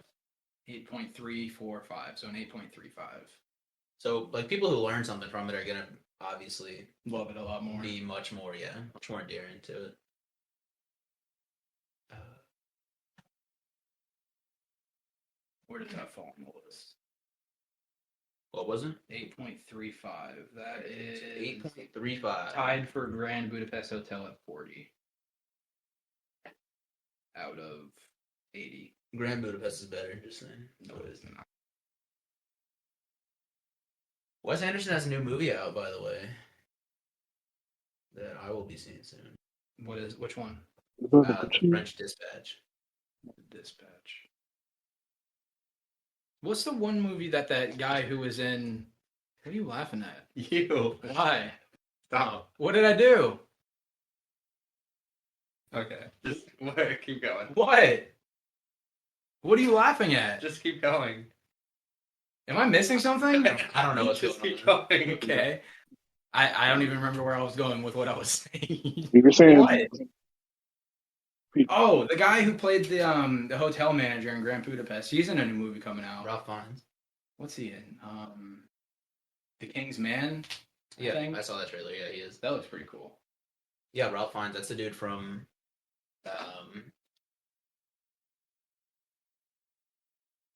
Speaker 1: 8.345, so an 8.35.
Speaker 4: like people who learn something from it are gonna obviously
Speaker 1: Love it a lot more.
Speaker 4: be much more endearing to it.
Speaker 1: Where does that fall on the list?
Speaker 4: What was it?
Speaker 1: 8.35. That is
Speaker 4: 8.35.
Speaker 1: tied for Grand Budapest Hotel at 40 out of 80.
Speaker 4: Grand Budapest is better. Just saying.
Speaker 1: No, it's not.
Speaker 4: Wes Anderson has a new movie out, by the way, that I will be seeing soon.
Speaker 1: Which one?
Speaker 4: The French Dispatch.
Speaker 1: Dispatch. What's the one movie that guy who was in? What are you laughing at?
Speaker 3: You.
Speaker 1: Why?
Speaker 3: Stop.
Speaker 1: What did I do?
Speaker 3: Okay. Just keep going.
Speaker 1: What? What are you laughing at?
Speaker 3: Just keep going.
Speaker 1: Am I missing something?
Speaker 4: I don't know what's
Speaker 3: Just
Speaker 4: going
Speaker 3: keep
Speaker 4: on.
Speaker 3: going.
Speaker 1: Okay. I don't even remember where I was going with what I was saying.
Speaker 2: You were saying
Speaker 1: What? Oh, the guy who played the hotel manager in Grand Budapest. He's in a new movie coming out.
Speaker 4: Ralph Fiennes.
Speaker 1: What's he in? The King's Man.
Speaker 4: Yeah,
Speaker 1: think?
Speaker 4: I saw that trailer. Yeah, he is.
Speaker 1: That looks pretty cool.
Speaker 4: Yeah, Ralph Fiennes. That's the dude from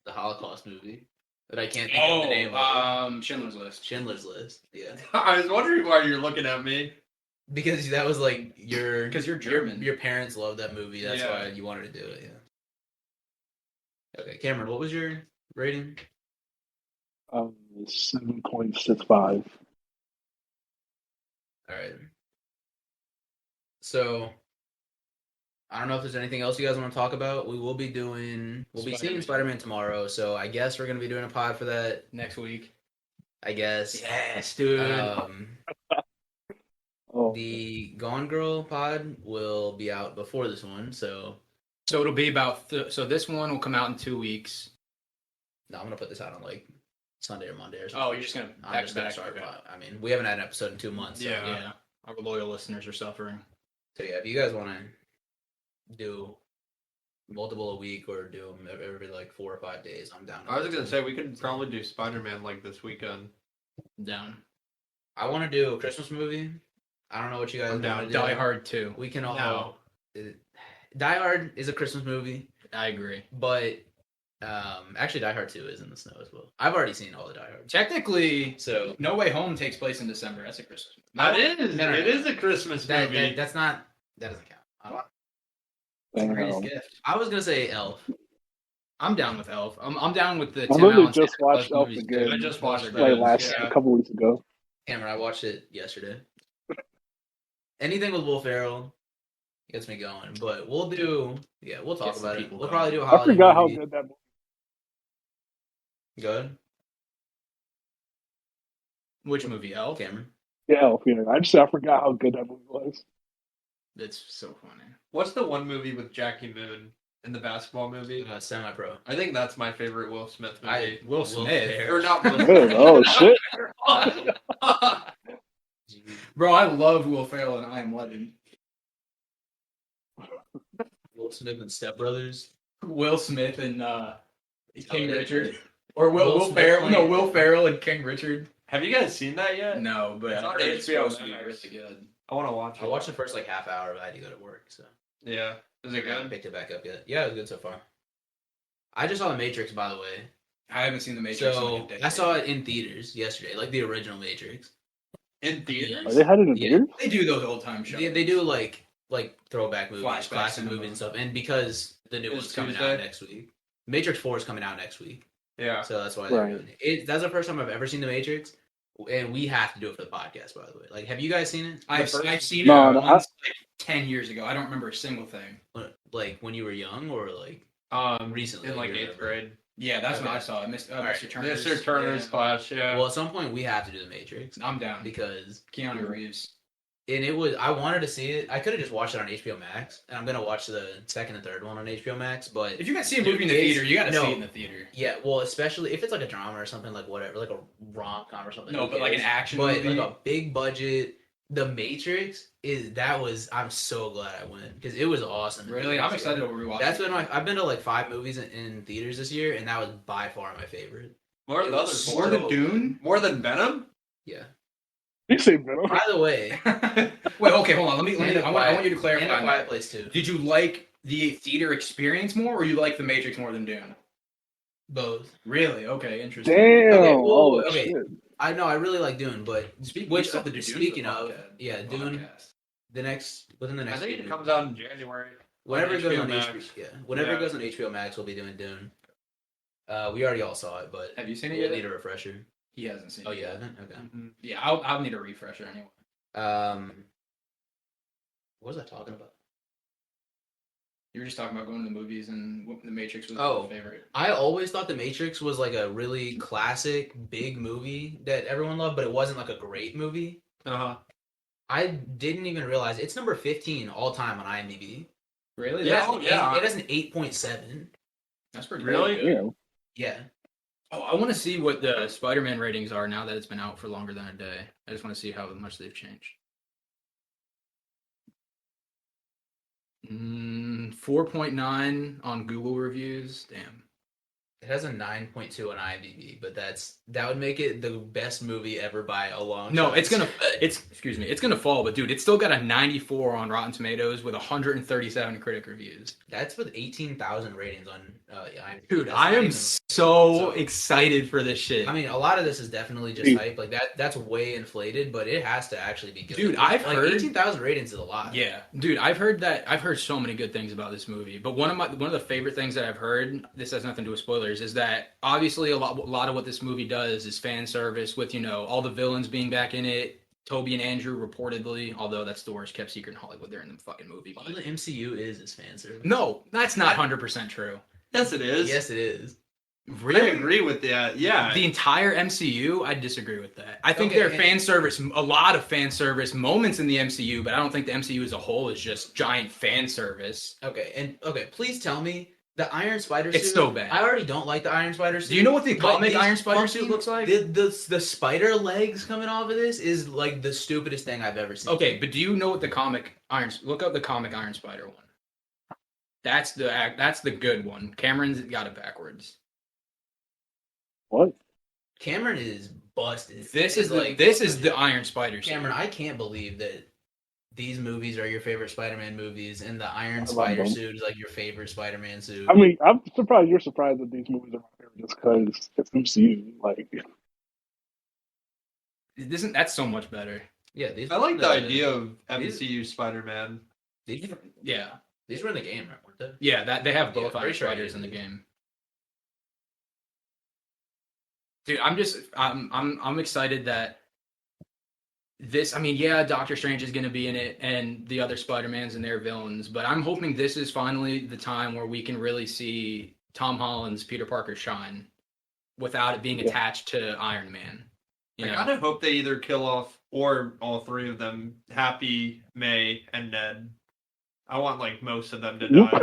Speaker 4: the Holocaust movie that I can't think of the name of.
Speaker 1: Schindler's List.
Speaker 4: Schindler's List. Yeah,
Speaker 3: I was wondering why you're looking at me.
Speaker 4: because that was like
Speaker 1: Because you're German.
Speaker 4: Your parents loved that movie. That's
Speaker 3: Yeah.
Speaker 4: why you wanted to do it. Yeah. Okay, Cameron, what was your rating?
Speaker 2: 7.65.
Speaker 4: All right. So, I don't know if there's anything else you guys want to talk about. We'll be seeing Spider-Man tomorrow. So I guess we're gonna be doing a pod for that
Speaker 1: Next week.
Speaker 4: I guess.
Speaker 1: Yes, dude.
Speaker 2: Oh,
Speaker 4: The Gone Girl pod will be out before this one. So
Speaker 1: So it'll be about. So this one will come out in 2 weeks.
Speaker 4: no, I'm gonna put this out on like Sunday or Monday or something.
Speaker 1: Oh, you're just gonna
Speaker 4: I'm
Speaker 1: back
Speaker 4: just
Speaker 1: to
Speaker 4: gonna
Speaker 1: back.
Speaker 4: start.
Speaker 1: Okay.
Speaker 4: I mean, we haven't had an episode in 2 months. So,
Speaker 1: Yeah. Our loyal listeners are suffering.
Speaker 4: So yeah, if you guys want to do multiple a week or do them every like 4 or 5 days, I'm down.
Speaker 3: I was gonna say we could probably do Spider-Man like this weekend.
Speaker 1: Down.
Speaker 4: I want to do a Christmas movie. I don't know what you guys
Speaker 3: I'm down.
Speaker 4: want to do.
Speaker 1: Die Hard 2.
Speaker 4: We can all.
Speaker 1: No.
Speaker 4: Die Hard is a Christmas movie,
Speaker 1: I agree.
Speaker 4: but actually, Die Hard 2 is in the snow as well. I've already seen all the Die Hard.
Speaker 1: Technically,
Speaker 4: So
Speaker 1: No Way Home takes place in December. That's a Christmas movie.
Speaker 3: That is.
Speaker 4: No.
Speaker 3: It is a Christmas
Speaker 4: that
Speaker 3: movie.
Speaker 4: doesn't count.
Speaker 1: It's the
Speaker 2: damn.
Speaker 1: greatest gift.
Speaker 4: I was gonna say Elf.
Speaker 1: I'm down with Elf. I'm down with the.
Speaker 2: I
Speaker 1: Tim
Speaker 2: literally
Speaker 1: Allen
Speaker 2: just
Speaker 1: Santa
Speaker 2: watched
Speaker 1: Claus
Speaker 2: Elf
Speaker 1: movies,
Speaker 2: again.
Speaker 1: dude.
Speaker 3: I just watched
Speaker 1: Those are
Speaker 3: it.
Speaker 1: good.
Speaker 2: A couple weeks ago.
Speaker 4: Cameron, I watched it yesterday. Anything with Will Ferrell gets me going, but we'll talk
Speaker 1: Get some
Speaker 4: about it.
Speaker 1: people
Speaker 4: We'll
Speaker 1: going.
Speaker 4: probably do a
Speaker 2: I
Speaker 4: holiday
Speaker 2: forgot how
Speaker 4: movie.
Speaker 2: good that movie
Speaker 4: Good,
Speaker 1: Which movie? Elf.
Speaker 4: Cameron.
Speaker 2: Yeah, Elf, yeah. I forgot how good that movie was.
Speaker 1: It's so funny.
Speaker 3: What's the one movie with Jackie Moon in the basketball movie?
Speaker 4: Semi-pro.
Speaker 3: I think that's my favorite Will Smith movie.
Speaker 1: Will Smith.
Speaker 3: Or not Will
Speaker 2: Good. Oh shit.
Speaker 1: Bro, I love Will Ferrell and I Am Legend.
Speaker 4: Will Smith and Step Brothers.
Speaker 1: Will Smith and King
Speaker 4: Richard.
Speaker 1: Richard. Or Will
Speaker 4: Smith
Speaker 1: Ferrell.
Speaker 4: playing-
Speaker 1: No, Will Ferrell and King Richard.
Speaker 3: Have you guys seen that yet?
Speaker 1: No, but
Speaker 3: It's on
Speaker 1: I heard it's
Speaker 3: HBO
Speaker 1: supposed to be
Speaker 3: Max.
Speaker 1: really good.
Speaker 3: I want to watch it.
Speaker 4: I watched the first like half hour, but I had to go to work, so
Speaker 3: Yeah. Is it
Speaker 4: I haven't
Speaker 3: good?
Speaker 4: picked it back up yet. Yeah, it was good so far. I just saw The Matrix, by the way.
Speaker 1: I haven't seen The Matrix. in like
Speaker 4: So
Speaker 1: a decade.
Speaker 4: I saw it in theaters yesterday, like the original Matrix.
Speaker 3: In theaters?
Speaker 2: Oh, they had it in
Speaker 4: Yeah.
Speaker 2: theaters?
Speaker 1: They do those old time shows.
Speaker 4: They do like throwback movies,
Speaker 1: Flashback
Speaker 4: classic
Speaker 1: cinema.
Speaker 4: movies and stuff. And because the new
Speaker 3: It's
Speaker 4: one's coming
Speaker 3: Tuesday?
Speaker 4: out next week, Matrix 4 is coming out next week,
Speaker 3: Yeah.
Speaker 4: so that's why they're
Speaker 2: Right.
Speaker 4: doing it. That's the first time I've ever seen The Matrix, and we have to do it for the podcast, by the way. Like, have you guys seen it?
Speaker 1: I've
Speaker 4: The first-
Speaker 1: seen
Speaker 2: No,
Speaker 1: it
Speaker 2: no,
Speaker 1: once, like 10 years ago. I don't remember a single thing.
Speaker 4: like when you were young or like recently,
Speaker 3: In like
Speaker 4: you
Speaker 3: 8th
Speaker 4: remember?
Speaker 3: grade.
Speaker 1: Yeah, that's when
Speaker 4: Okay.
Speaker 1: I saw it. Mr.
Speaker 4: Alright.
Speaker 1: Mr. Turner's.
Speaker 3: Mr. Turner's
Speaker 1: Yeah.
Speaker 3: class, yeah.
Speaker 4: Well, at some point we have to do The Matrix
Speaker 1: I'm down.
Speaker 4: because
Speaker 1: Keanu Reeves.
Speaker 4: and it was I wanted to see it. I could have just watched it on HBO Max, and I'm gonna watch the second and third one on HBO Max. But
Speaker 1: If you gotta see a movie in the
Speaker 4: It's-
Speaker 1: theater, you gotta
Speaker 4: no.
Speaker 1: see it in the theater.
Speaker 4: yeah, well, especially if it's like a drama or something like whatever, like a rom-com or something.
Speaker 1: No,
Speaker 4: who
Speaker 1: but like an
Speaker 4: cares?
Speaker 1: action
Speaker 4: But
Speaker 1: movie.
Speaker 4: like a big budget. The Matrix I'm so glad I went because it was awesome.
Speaker 1: Really? I'm excited to rewatch
Speaker 4: That's
Speaker 1: it.
Speaker 4: been I've been to like 5 movies in theaters this year, and that was by far my favorite.
Speaker 3: More
Speaker 4: it
Speaker 3: than the other
Speaker 4: was
Speaker 3: four.
Speaker 1: More than Dune?
Speaker 3: More than Venom?
Speaker 4: Yeah.
Speaker 2: You say Venom?
Speaker 4: By the way,
Speaker 1: Wait, okay, hold on. Let me.
Speaker 4: And
Speaker 1: I want you to
Speaker 4: and
Speaker 1: clarify.
Speaker 4: A Quiet Place too.
Speaker 1: Did you like the theater experience more, or you like The Matrix more than Dune?
Speaker 4: Both.
Speaker 1: Really? Okay, interesting.
Speaker 2: Damn.
Speaker 4: Okay, well,
Speaker 2: oh,
Speaker 4: okay.
Speaker 2: shit.
Speaker 4: I know I really like Dune, but
Speaker 1: Speak,
Speaker 4: Which-
Speaker 1: we still have to do Dune
Speaker 4: speaking
Speaker 1: for the
Speaker 4: of,
Speaker 1: podcast.
Speaker 4: yeah, Dune.
Speaker 1: Podcast.
Speaker 4: within the
Speaker 3: I
Speaker 4: next
Speaker 3: think it
Speaker 4: few-
Speaker 3: comes out in January.
Speaker 4: Whenever it goes
Speaker 3: HBO
Speaker 4: on
Speaker 3: Max.
Speaker 4: whenever
Speaker 3: Yeah.
Speaker 4: it goes on HBO Max, we'll be doing Dune. We already all saw it, but
Speaker 1: Have you seen it
Speaker 4: we'll
Speaker 1: yet?
Speaker 4: need a refresher.
Speaker 1: He hasn't seen
Speaker 4: Oh,
Speaker 1: it
Speaker 4: you
Speaker 1: yet.
Speaker 4: haven't? Okay.
Speaker 1: Yeah, I'll need a refresher anyway.
Speaker 4: What was I talking about?
Speaker 1: You were just talking about going to the movies and The Matrix was
Speaker 4: Oh.
Speaker 1: your favorite.
Speaker 4: I always thought The Matrix was like a really classic, big movie that everyone loved, but it wasn't like a great movie. I didn't even realize it's number 15 all time on IMDb.
Speaker 1: Really?
Speaker 3: Yeah.
Speaker 1: That's,
Speaker 4: It has an 8.7.
Speaker 1: that's pretty
Speaker 3: Really?
Speaker 1: good.
Speaker 2: Yeah.
Speaker 4: Yeah.
Speaker 1: Oh, I want to see what the Spider-Man ratings are now that it's been out for longer than a day. I just want to see how much they've changed. 4.9 on Google reviews. Damn.
Speaker 4: It has a 9.2 on IMDb, but that would make it the best movie ever by a long
Speaker 1: No,
Speaker 4: shot.
Speaker 1: it's gonna fall, but dude, it's still got a 94 on Rotten Tomatoes with 137 critic reviews.
Speaker 4: That's with 18,000 ratings on IMDb.
Speaker 1: Dude,
Speaker 4: That's
Speaker 1: I
Speaker 4: not
Speaker 1: am
Speaker 4: even-
Speaker 1: so excited for this shit.
Speaker 4: I mean, a lot of this is definitely just
Speaker 2: Dude.
Speaker 4: hype. Like that's way inflated, but it has to actually be good.
Speaker 1: Dude, I've heard
Speaker 4: 18,000 ratings is a lot.
Speaker 1: Yeah, dude, I've heard so many good things about this movie. But one of the favorite things that I've heard, this has nothing to do with spoilers, is that obviously a lot of what this movie does is fan service with, all the villains being back in it. Toby and Andrew reportedly, although that's the worst kept secret in Hollywood. They're in the fucking movie.
Speaker 4: All the MCU is fan service.
Speaker 1: No, that's not 100% true.
Speaker 3: Yes, it is.
Speaker 4: Yes, it is.
Speaker 3: I agree with that. Yeah.
Speaker 1: The entire MCU, I disagree with that. I think
Speaker 4: Okay,
Speaker 1: there are fan service, a lot of fan service moments in the MCU, but I don't think the MCU as a whole is just giant fan service.
Speaker 4: Okay, please tell me the Iron Spider suit.
Speaker 1: It's so bad.
Speaker 4: I already don't like the Iron Spider suit.
Speaker 1: Do you know what the
Speaker 4: but
Speaker 1: comic
Speaker 4: these
Speaker 1: Iron Spider suit
Speaker 4: fucking-
Speaker 1: looks like?
Speaker 4: The spider legs coming off of this is like the stupidest thing I've ever seen.
Speaker 1: Okay, but do you know what the comic look up the comic Iron Spider one. That's the good one. Cameron's got it backwards.
Speaker 2: What?
Speaker 4: Cameron is busted.
Speaker 1: This is the Iron Spider suit.
Speaker 4: Cameron, I can't believe that these movies are your favorite Spider-Man movies, and the Iron
Speaker 2: love
Speaker 4: Spider
Speaker 2: them.
Speaker 4: suit is like your favorite Spider-Man suit.
Speaker 2: I mean, I'm surprised you're surprised that these movies are my favorite just because it's MCU. Like,
Speaker 1: That's so much better.
Speaker 4: Yeah, these.
Speaker 3: I like the idea of
Speaker 4: these-
Speaker 3: MCU Spider-Man.
Speaker 4: These,
Speaker 1: Yeah.
Speaker 4: these were in the game, right? Weren't they?
Speaker 1: Yeah, that they have
Speaker 4: Yeah,
Speaker 1: both Iron
Speaker 4: pretty sure I
Speaker 1: Spiders
Speaker 4: did.
Speaker 1: in the game. Dude, I'm excited that this, I mean, yeah, Doctor Strange is going to be in it and the other Spider-Mans and their villains, but I'm hoping this is finally the time where we can really see Tom Holland's Peter Parker shine without it being
Speaker 2: Yeah.
Speaker 1: attached to Iron Man. You
Speaker 3: I
Speaker 1: know?
Speaker 3: kind of hope they either kill off or all three of them, Happy, May, and Ned. I want like most of them to
Speaker 2: You
Speaker 3: die.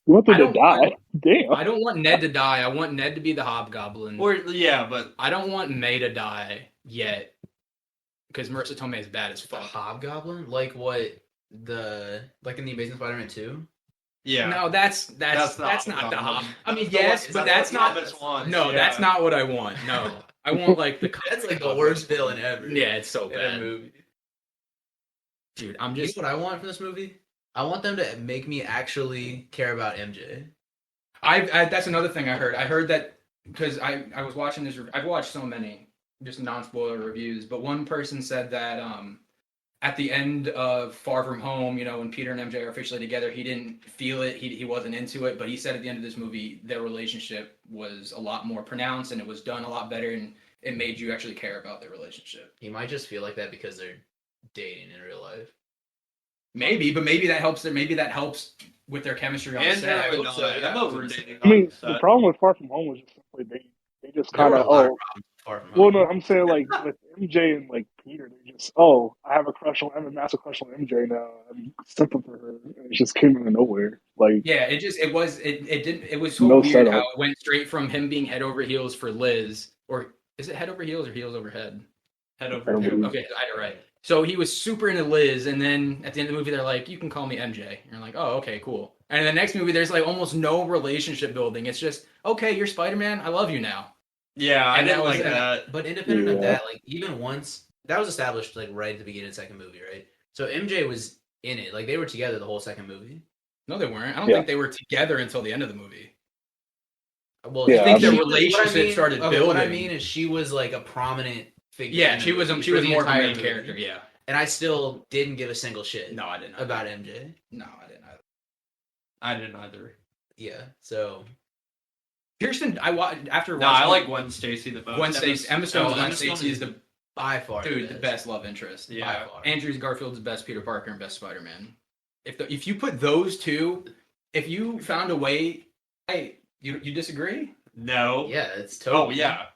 Speaker 2: want them
Speaker 1: I
Speaker 2: to
Speaker 1: don't-
Speaker 2: die? Damn.
Speaker 1: I don't want Ned to die. I want Ned to be the Hobgoblin.
Speaker 3: Or yeah, but
Speaker 1: I don't want May to die yet because Marissa Tomei is bad as
Speaker 4: The
Speaker 1: fuck.
Speaker 4: Hobgoblin, like what like in the Amazing Spider-Man 2.
Speaker 3: yeah.
Speaker 1: No, that's not the
Speaker 3: Hobgoblin.
Speaker 1: Hob. I mean,
Speaker 3: That's the
Speaker 1: yes,
Speaker 3: one-
Speaker 1: but
Speaker 3: is
Speaker 1: that's
Speaker 3: that
Speaker 1: not.
Speaker 3: what Thomas wants?
Speaker 1: No,
Speaker 3: Yeah.
Speaker 1: that's not what I want. No, I want like the.
Speaker 4: That's like the worst villain ever.
Speaker 1: Yeah, it's so
Speaker 4: in a
Speaker 1: bad,
Speaker 4: movie.
Speaker 1: dude. I'm
Speaker 4: You
Speaker 1: just.
Speaker 4: know what I want from this movie? I want them to make me actually care about MJ.
Speaker 1: I that's another thing I heard. I heard that because I was watching this. I've watched so many just non-spoiler reviews, but one person said that at the end of Far From Home, when Peter and MJ are officially together, he didn't feel it. He wasn't into it, but he said at the end of this movie, their relationship was a lot more pronounced and it was done a lot better, and it made you actually care about their relationship.
Speaker 4: He might just feel like that because they're dating in real life.
Speaker 1: Maybe, but maybe that helps. Maybe that helps with their chemistry on
Speaker 3: And
Speaker 1: set.
Speaker 3: Andrew and
Speaker 4: hope so,
Speaker 3: I,
Speaker 4: yeah.
Speaker 3: I'm over dating.
Speaker 2: I mean,
Speaker 3: on
Speaker 2: the
Speaker 3: set.
Speaker 2: problem with Far From Home was just simply they just
Speaker 4: There
Speaker 2: kind
Speaker 4: were
Speaker 2: of
Speaker 4: a lot of problems Far From
Speaker 2: well,
Speaker 4: Home.
Speaker 2: no, I'm saying like with MJ and like Peter, they just I have a massive crush on MJ now. I'm simple for her, and it just came out of nowhere. Like,
Speaker 1: Yeah, it was so
Speaker 2: No
Speaker 1: weird
Speaker 2: setup.
Speaker 1: how it went straight from him being head over heels for Liz, or is it head over heels or heels over head?
Speaker 3: Head over
Speaker 2: Head over
Speaker 3: heels.
Speaker 2: heels.
Speaker 1: Okay, I got it right. So he was super into Liz, and then at the end of the movie, they're like, "You can call me MJ." And you're like, "Oh, okay, cool." And in the next movie, there's like almost no relationship building. It's just, "Okay, you're Spider-Man. I love you now."
Speaker 3: Yeah, I
Speaker 1: And that
Speaker 3: didn't
Speaker 1: was-
Speaker 3: like that.
Speaker 4: But independent of
Speaker 2: Yeah.
Speaker 4: that, like even once that was established like right at the beginning of the second movie, right? So MJ was in it. Like they were together the whole second movie.
Speaker 1: No, they weren't. I don't
Speaker 2: Yeah.
Speaker 1: think they were together until the end of the movie.
Speaker 4: Well,
Speaker 2: Yeah,
Speaker 1: I think
Speaker 2: I
Speaker 1: their
Speaker 2: mean-
Speaker 1: relationship started
Speaker 4: What I
Speaker 1: building.
Speaker 4: mean is she was like a prominent figure.
Speaker 1: Yeah,
Speaker 4: in the
Speaker 1: she was
Speaker 4: movie
Speaker 1: she
Speaker 4: for
Speaker 1: was
Speaker 4: the
Speaker 1: more of a
Speaker 4: entire
Speaker 1: main
Speaker 4: movie.
Speaker 1: character. Yeah.
Speaker 4: And I still didn't give a single shit
Speaker 1: No, I didn't.
Speaker 4: about MJ.
Speaker 1: No, I didn't either.
Speaker 3: I didn't either.
Speaker 4: Yeah, so
Speaker 1: Kirsten, I watched after.
Speaker 3: No, I like Gwen Stacy the most.
Speaker 1: Gwen Stacy. Emma Stone's Gwen Stacy is the
Speaker 4: by far
Speaker 1: the best love interest.
Speaker 3: Yeah.
Speaker 4: by far.
Speaker 1: Andrew Garfield's the best Peter Parker and best Spider-Man. If you put those two, if you found a way, hey, you disagree?
Speaker 3: No.
Speaker 4: Yeah, it's Toby.
Speaker 3: Oh yeah.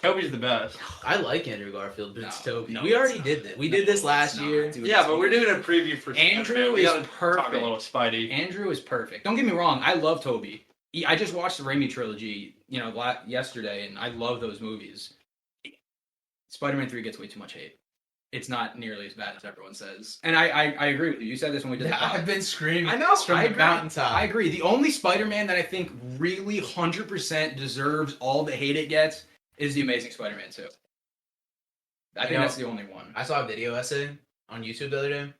Speaker 3: Toby's the best.
Speaker 4: I like Andrew Garfield, but it's
Speaker 1: No,
Speaker 4: Toby.
Speaker 1: no,
Speaker 4: we
Speaker 1: it's
Speaker 4: already
Speaker 1: not.
Speaker 4: did that. We
Speaker 1: No,
Speaker 4: did this
Speaker 1: it's
Speaker 4: last
Speaker 1: not,
Speaker 4: year.
Speaker 1: dude.
Speaker 3: Yeah, but we're doing a preview for
Speaker 1: Andrew
Speaker 3: Spider-Man. We
Speaker 1: is
Speaker 3: gotta Talk a
Speaker 1: perfect.
Speaker 3: little Spidey.
Speaker 1: Andrew is perfect. Don't get me wrong. I love Toby. I just watched the Raimi trilogy, yesterday, and I love those movies. Spider-Man 3 gets way too much hate. It's not nearly as bad as everyone says. And I agree with you. You said this when we did the pod.
Speaker 4: I've been screaming.
Speaker 1: I know.
Speaker 4: from
Speaker 1: I
Speaker 4: the
Speaker 1: agree.
Speaker 4: mountaintop.
Speaker 1: I agree. The only Spider-Man that I think really 100% deserves all the hate it gets is the Amazing Spider-Man 2. I think that's the only one.
Speaker 4: I saw a video essay on YouTube the other day.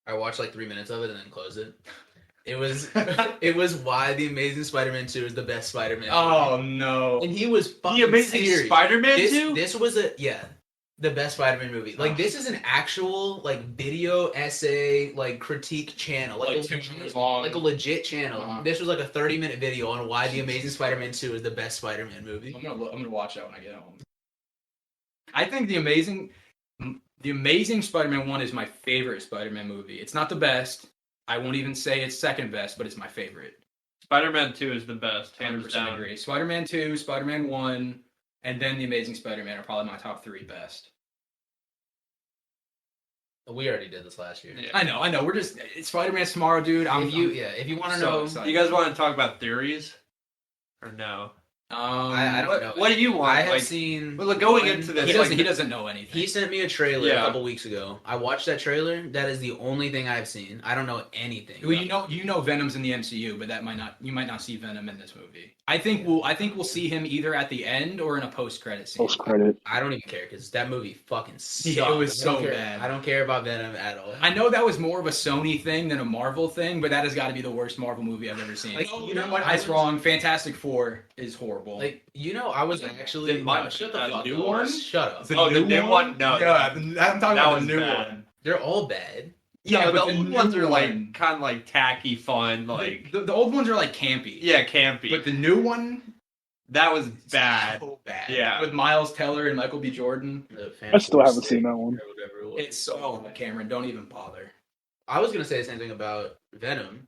Speaker 4: I watched like 3 minutes of it and then closed it. It was why the Amazing Spider-Man 2 is the best Spider-Man.
Speaker 1: Oh no!
Speaker 4: And he was fucking
Speaker 3: The Amazing
Speaker 4: serious.
Speaker 3: Spider-Man
Speaker 4: This,
Speaker 3: 2?
Speaker 4: this was the best Spider-Man movie. Like this is an actual like video essay like critique channel,
Speaker 1: Like 2 years long.
Speaker 4: like a legit channel.
Speaker 1: Uh-huh.
Speaker 4: This was like a 30-minute video on why the Amazing Spider-Man 2 is the best Spider-Man movie.
Speaker 1: I'm gonna watch that when I get home. I think the Amazing Spider-Man 1 is my favorite Spider-Man movie. It's not the best. I won't even say it's second best, but it's my favorite.
Speaker 3: Spider-Man 2 is the best, hands
Speaker 1: 100%
Speaker 3: down.
Speaker 1: agree. Spider-Man 2, Spider-Man 1, and then the Amazing Spider-Man are probably my top 3 best.
Speaker 4: We already did this last year.
Speaker 3: Yeah.
Speaker 1: I know. We're just Spider-Man's tomorrow, dude.
Speaker 4: If you want to
Speaker 1: so
Speaker 4: know,
Speaker 1: excited.
Speaker 3: You guys want to talk about theories? Or no?
Speaker 4: I don't know.
Speaker 3: What do you want?
Speaker 4: I have
Speaker 3: Like,
Speaker 4: seen.
Speaker 3: well, going
Speaker 4: one-
Speaker 3: into this,
Speaker 1: He doesn't know anything.
Speaker 4: He sent me a trailer
Speaker 3: Yeah.
Speaker 4: a couple weeks ago. I watched that trailer. That is the only thing I've seen. I don't know anything.
Speaker 1: Well, you know Venom's in the MCU, but you might not see Venom in this movie. I think we'll see him either at the end or in a post-credit scene.
Speaker 2: Post credit.
Speaker 4: I don't even care because that movie fucking sucked.
Speaker 1: Yeah, it was
Speaker 4: I don't
Speaker 1: so
Speaker 4: care-
Speaker 1: bad.
Speaker 4: I don't care about Venom at all.
Speaker 1: I know that was more of a Sony thing than a Marvel thing, but that has got to be the worst Marvel movie I've ever seen.
Speaker 4: Like, you know what?
Speaker 1: That's wrong. Fantastic Four is horrible.
Speaker 4: Like, I was actually
Speaker 3: Didn't mind
Speaker 4: shut
Speaker 3: that
Speaker 4: the fuck
Speaker 1: new
Speaker 4: up.
Speaker 1: one?
Speaker 4: Shut up.
Speaker 3: Oh, the new one? No.
Speaker 1: Yeah, I'm talking
Speaker 3: That
Speaker 1: about
Speaker 3: was
Speaker 1: the new
Speaker 3: bad.
Speaker 1: one.
Speaker 4: They're all bad.
Speaker 1: Yeah,
Speaker 3: No, the
Speaker 1: but
Speaker 3: old
Speaker 1: new
Speaker 3: ones are like
Speaker 1: one-
Speaker 3: kind of like tacky, fun, like
Speaker 1: the old ones are like campy.
Speaker 3: yeah, campy.
Speaker 1: But the new one,
Speaker 3: that was bad.
Speaker 1: so bad.
Speaker 3: Yeah.
Speaker 1: With Miles Teller and Michael B. Jordan.
Speaker 2: I still haven't seen that one.
Speaker 1: It's so bad, Cameron. Don't even bother.
Speaker 4: I was gonna say the same thing about Venom.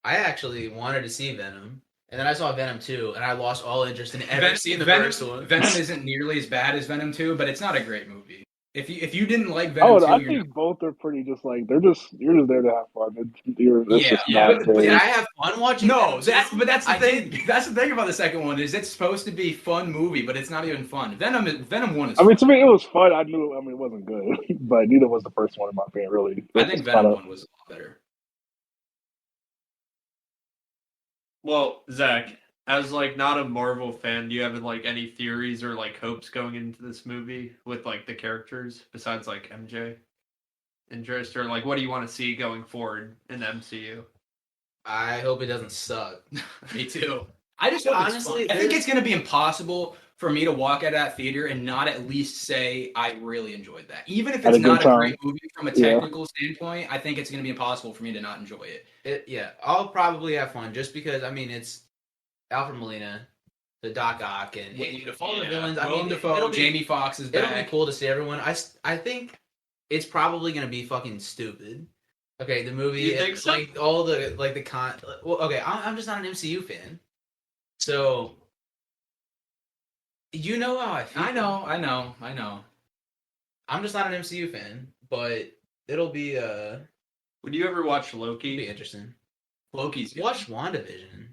Speaker 4: I actually wanted to see Venom, and then I saw Venom 2, and I lost all interest in ever seeing the first one.
Speaker 1: Venom isn't nearly as bad as Venom 2, but it's not a great movie. If you didn't like Venom 2,
Speaker 2: I
Speaker 1: you're
Speaker 2: think both are pretty just like you're just there to have fun. It's
Speaker 1: Yeah,
Speaker 2: just
Speaker 1: yeah,
Speaker 2: not
Speaker 1: but
Speaker 2: very-
Speaker 4: Did I have fun watching?
Speaker 1: no,
Speaker 4: Venom 2?
Speaker 1: that's the
Speaker 4: I
Speaker 1: thing.
Speaker 4: did.
Speaker 1: That's the thing about the second one is it's supposed to be fun movie, but it's not even fun. Venom 1 is.
Speaker 2: I mean,
Speaker 1: fun.
Speaker 2: to me, it was fun. I knew. I mean, it wasn't good, but neither was the first one in my opinion. Really,
Speaker 1: I think
Speaker 2: It's
Speaker 1: Venom
Speaker 2: kinda-
Speaker 1: 1 was a lot better.
Speaker 3: Well, Zach, as like not a Marvel fan, do you have like any theories or like hopes going into this movie with like the characters besides like MJ? Interest or like what do you want to see going forward in the MCU?
Speaker 4: I hope it doesn't suck.
Speaker 1: Me too. I just hope
Speaker 4: Honestly,
Speaker 1: it's fun. I think it's going to be impossible for me to walk out of that theater and not at least say I really enjoyed that. Even if
Speaker 2: Had
Speaker 1: it's
Speaker 2: a good
Speaker 1: not a
Speaker 2: time.
Speaker 1: great movie from a
Speaker 2: Yeah.
Speaker 1: technical standpoint, I think it's going to be impossible for me to not enjoy it.
Speaker 4: Yeah, I'll probably have fun just because. I mean, it's Alfred Molina, the Doc Ock, and all the villains. I
Speaker 1: Willem
Speaker 4: mean,
Speaker 1: Dafoe,
Speaker 4: it'll be,
Speaker 1: Jamie Foxx is
Speaker 4: it'll be
Speaker 1: back.
Speaker 4: cool to see everyone. I think it's probably gonna be fucking stupid. Okay, the movie,
Speaker 3: You think so?
Speaker 4: like all the like the con. Well, okay, I'm just not an MCU fan, so you know how I feel.
Speaker 1: I know.
Speaker 4: I'm just not an MCU fan, but it'll be
Speaker 3: Would you ever watch
Speaker 4: be
Speaker 3: Loki?
Speaker 4: interesting.
Speaker 1: Loki's good.
Speaker 4: Watch WandaVision.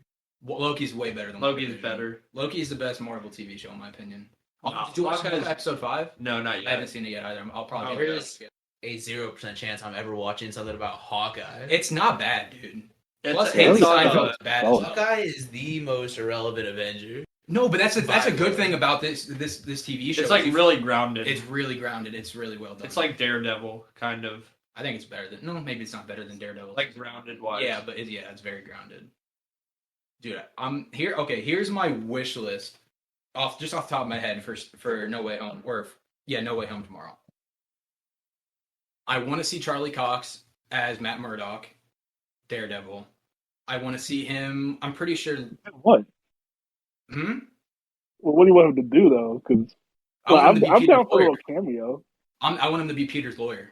Speaker 1: Loki's way better than
Speaker 3: Loki's
Speaker 1: WandaVision.
Speaker 3: better.
Speaker 1: Loki is the best Marvel TV show in my opinion.
Speaker 3: Wow.
Speaker 1: Did you watch
Speaker 3: Hawkeye's-
Speaker 1: episode 5?
Speaker 3: No, not
Speaker 1: I
Speaker 3: yet.
Speaker 1: haven't seen it yet either. I'll probably.
Speaker 3: Oh,
Speaker 1: get
Speaker 4: really?
Speaker 1: it.
Speaker 4: A 0% chance I'm ever watching something about Hawkeye.
Speaker 1: It's not bad, dude.
Speaker 3: It's,
Speaker 1: Plus,
Speaker 3: it's
Speaker 1: Haley
Speaker 3: on
Speaker 1: Steinfeld
Speaker 3: a-
Speaker 1: is bad.
Speaker 2: Oh.
Speaker 1: as hell.
Speaker 4: Hawkeye is the most irrelevant Avenger.
Speaker 1: No, but that's a
Speaker 4: By
Speaker 1: good
Speaker 4: far.
Speaker 1: thing about this TV show.
Speaker 3: it's like really grounded.
Speaker 1: It's really grounded. It's really well done.
Speaker 3: It's like Daredevil, kind of
Speaker 1: I think it's better than maybe it's not better than Daredevil.
Speaker 3: like grounded wise.
Speaker 1: yeah, but it's very grounded. Dude, I'm here. Okay, here's my wish list off the top of my head for No Way Home No Way Home tomorrow. I want to see Charlie Cox as Matt Murdock, Daredevil. I want to see him. I'm pretty sure.
Speaker 2: What?
Speaker 1: Hmm?
Speaker 2: Well, what do you want him to do though? Because
Speaker 1: I want him to be
Speaker 2: I'm
Speaker 1: Peter's
Speaker 2: down for a
Speaker 1: lawyer.
Speaker 2: little cameo.
Speaker 1: I want him to be Peter's lawyer.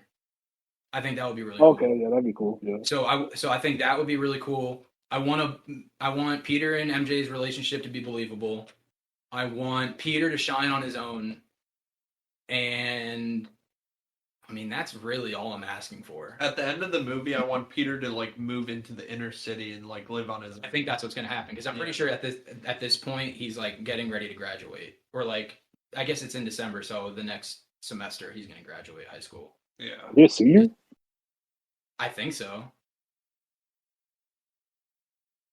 Speaker 1: I think that would be really
Speaker 2: Okay,
Speaker 1: cool.
Speaker 2: yeah, that'd be cool. Yeah.
Speaker 1: So I think that would be really cool. I want Peter and MJ's relationship to be believable. I want Peter to shine on his own. And I mean, that's really all I'm asking for.
Speaker 3: At the end of the movie, I want Peter to like move into the inner city and like live on his own.
Speaker 1: I think that's what's going to happen because I'm pretty sure at this point he's like getting ready to graduate, or like I guess it's in December, so the next semester he's going to graduate high school.
Speaker 3: Yeah.
Speaker 2: Are you a senior?
Speaker 1: I think so.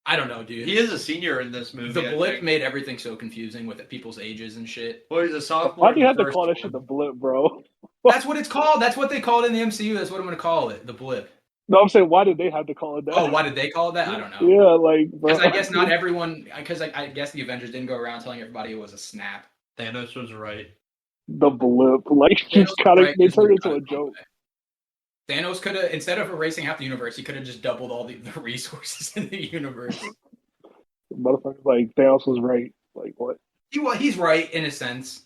Speaker 1: I don't know, dude.
Speaker 3: He is a senior in this movie.
Speaker 1: The blip made everything so confusing with people's ages and shit.
Speaker 3: Well, he's a sophomore.
Speaker 2: Why do you
Speaker 3: in
Speaker 2: have
Speaker 3: the
Speaker 2: to call that
Speaker 3: first
Speaker 2: shit the
Speaker 3: one.
Speaker 2: blip, bro?
Speaker 1: That's what it's called. That's what they call it in the MCU. That's what I'm going to call it, the blip.
Speaker 2: No, I'm saying why did they have to call it that?
Speaker 1: Oh, why did they call it that? I don't know.
Speaker 2: Yeah, like, bro.
Speaker 1: Because I guess not everyone. Because I guess the Avengers didn't go around telling everybody it was a snap.
Speaker 3: Thanos was right.
Speaker 2: The blip, like,
Speaker 1: Thanos
Speaker 2: just kind of
Speaker 1: right,
Speaker 2: they
Speaker 1: just
Speaker 2: turned
Speaker 1: looked
Speaker 2: into a
Speaker 1: at it.
Speaker 2: joke.
Speaker 1: Thanos could have, instead of erasing half the universe, he could have just doubled all the resources in the universe.
Speaker 2: The motherfucker, like, Thanos was right. Like, what?
Speaker 1: He's right in a sense.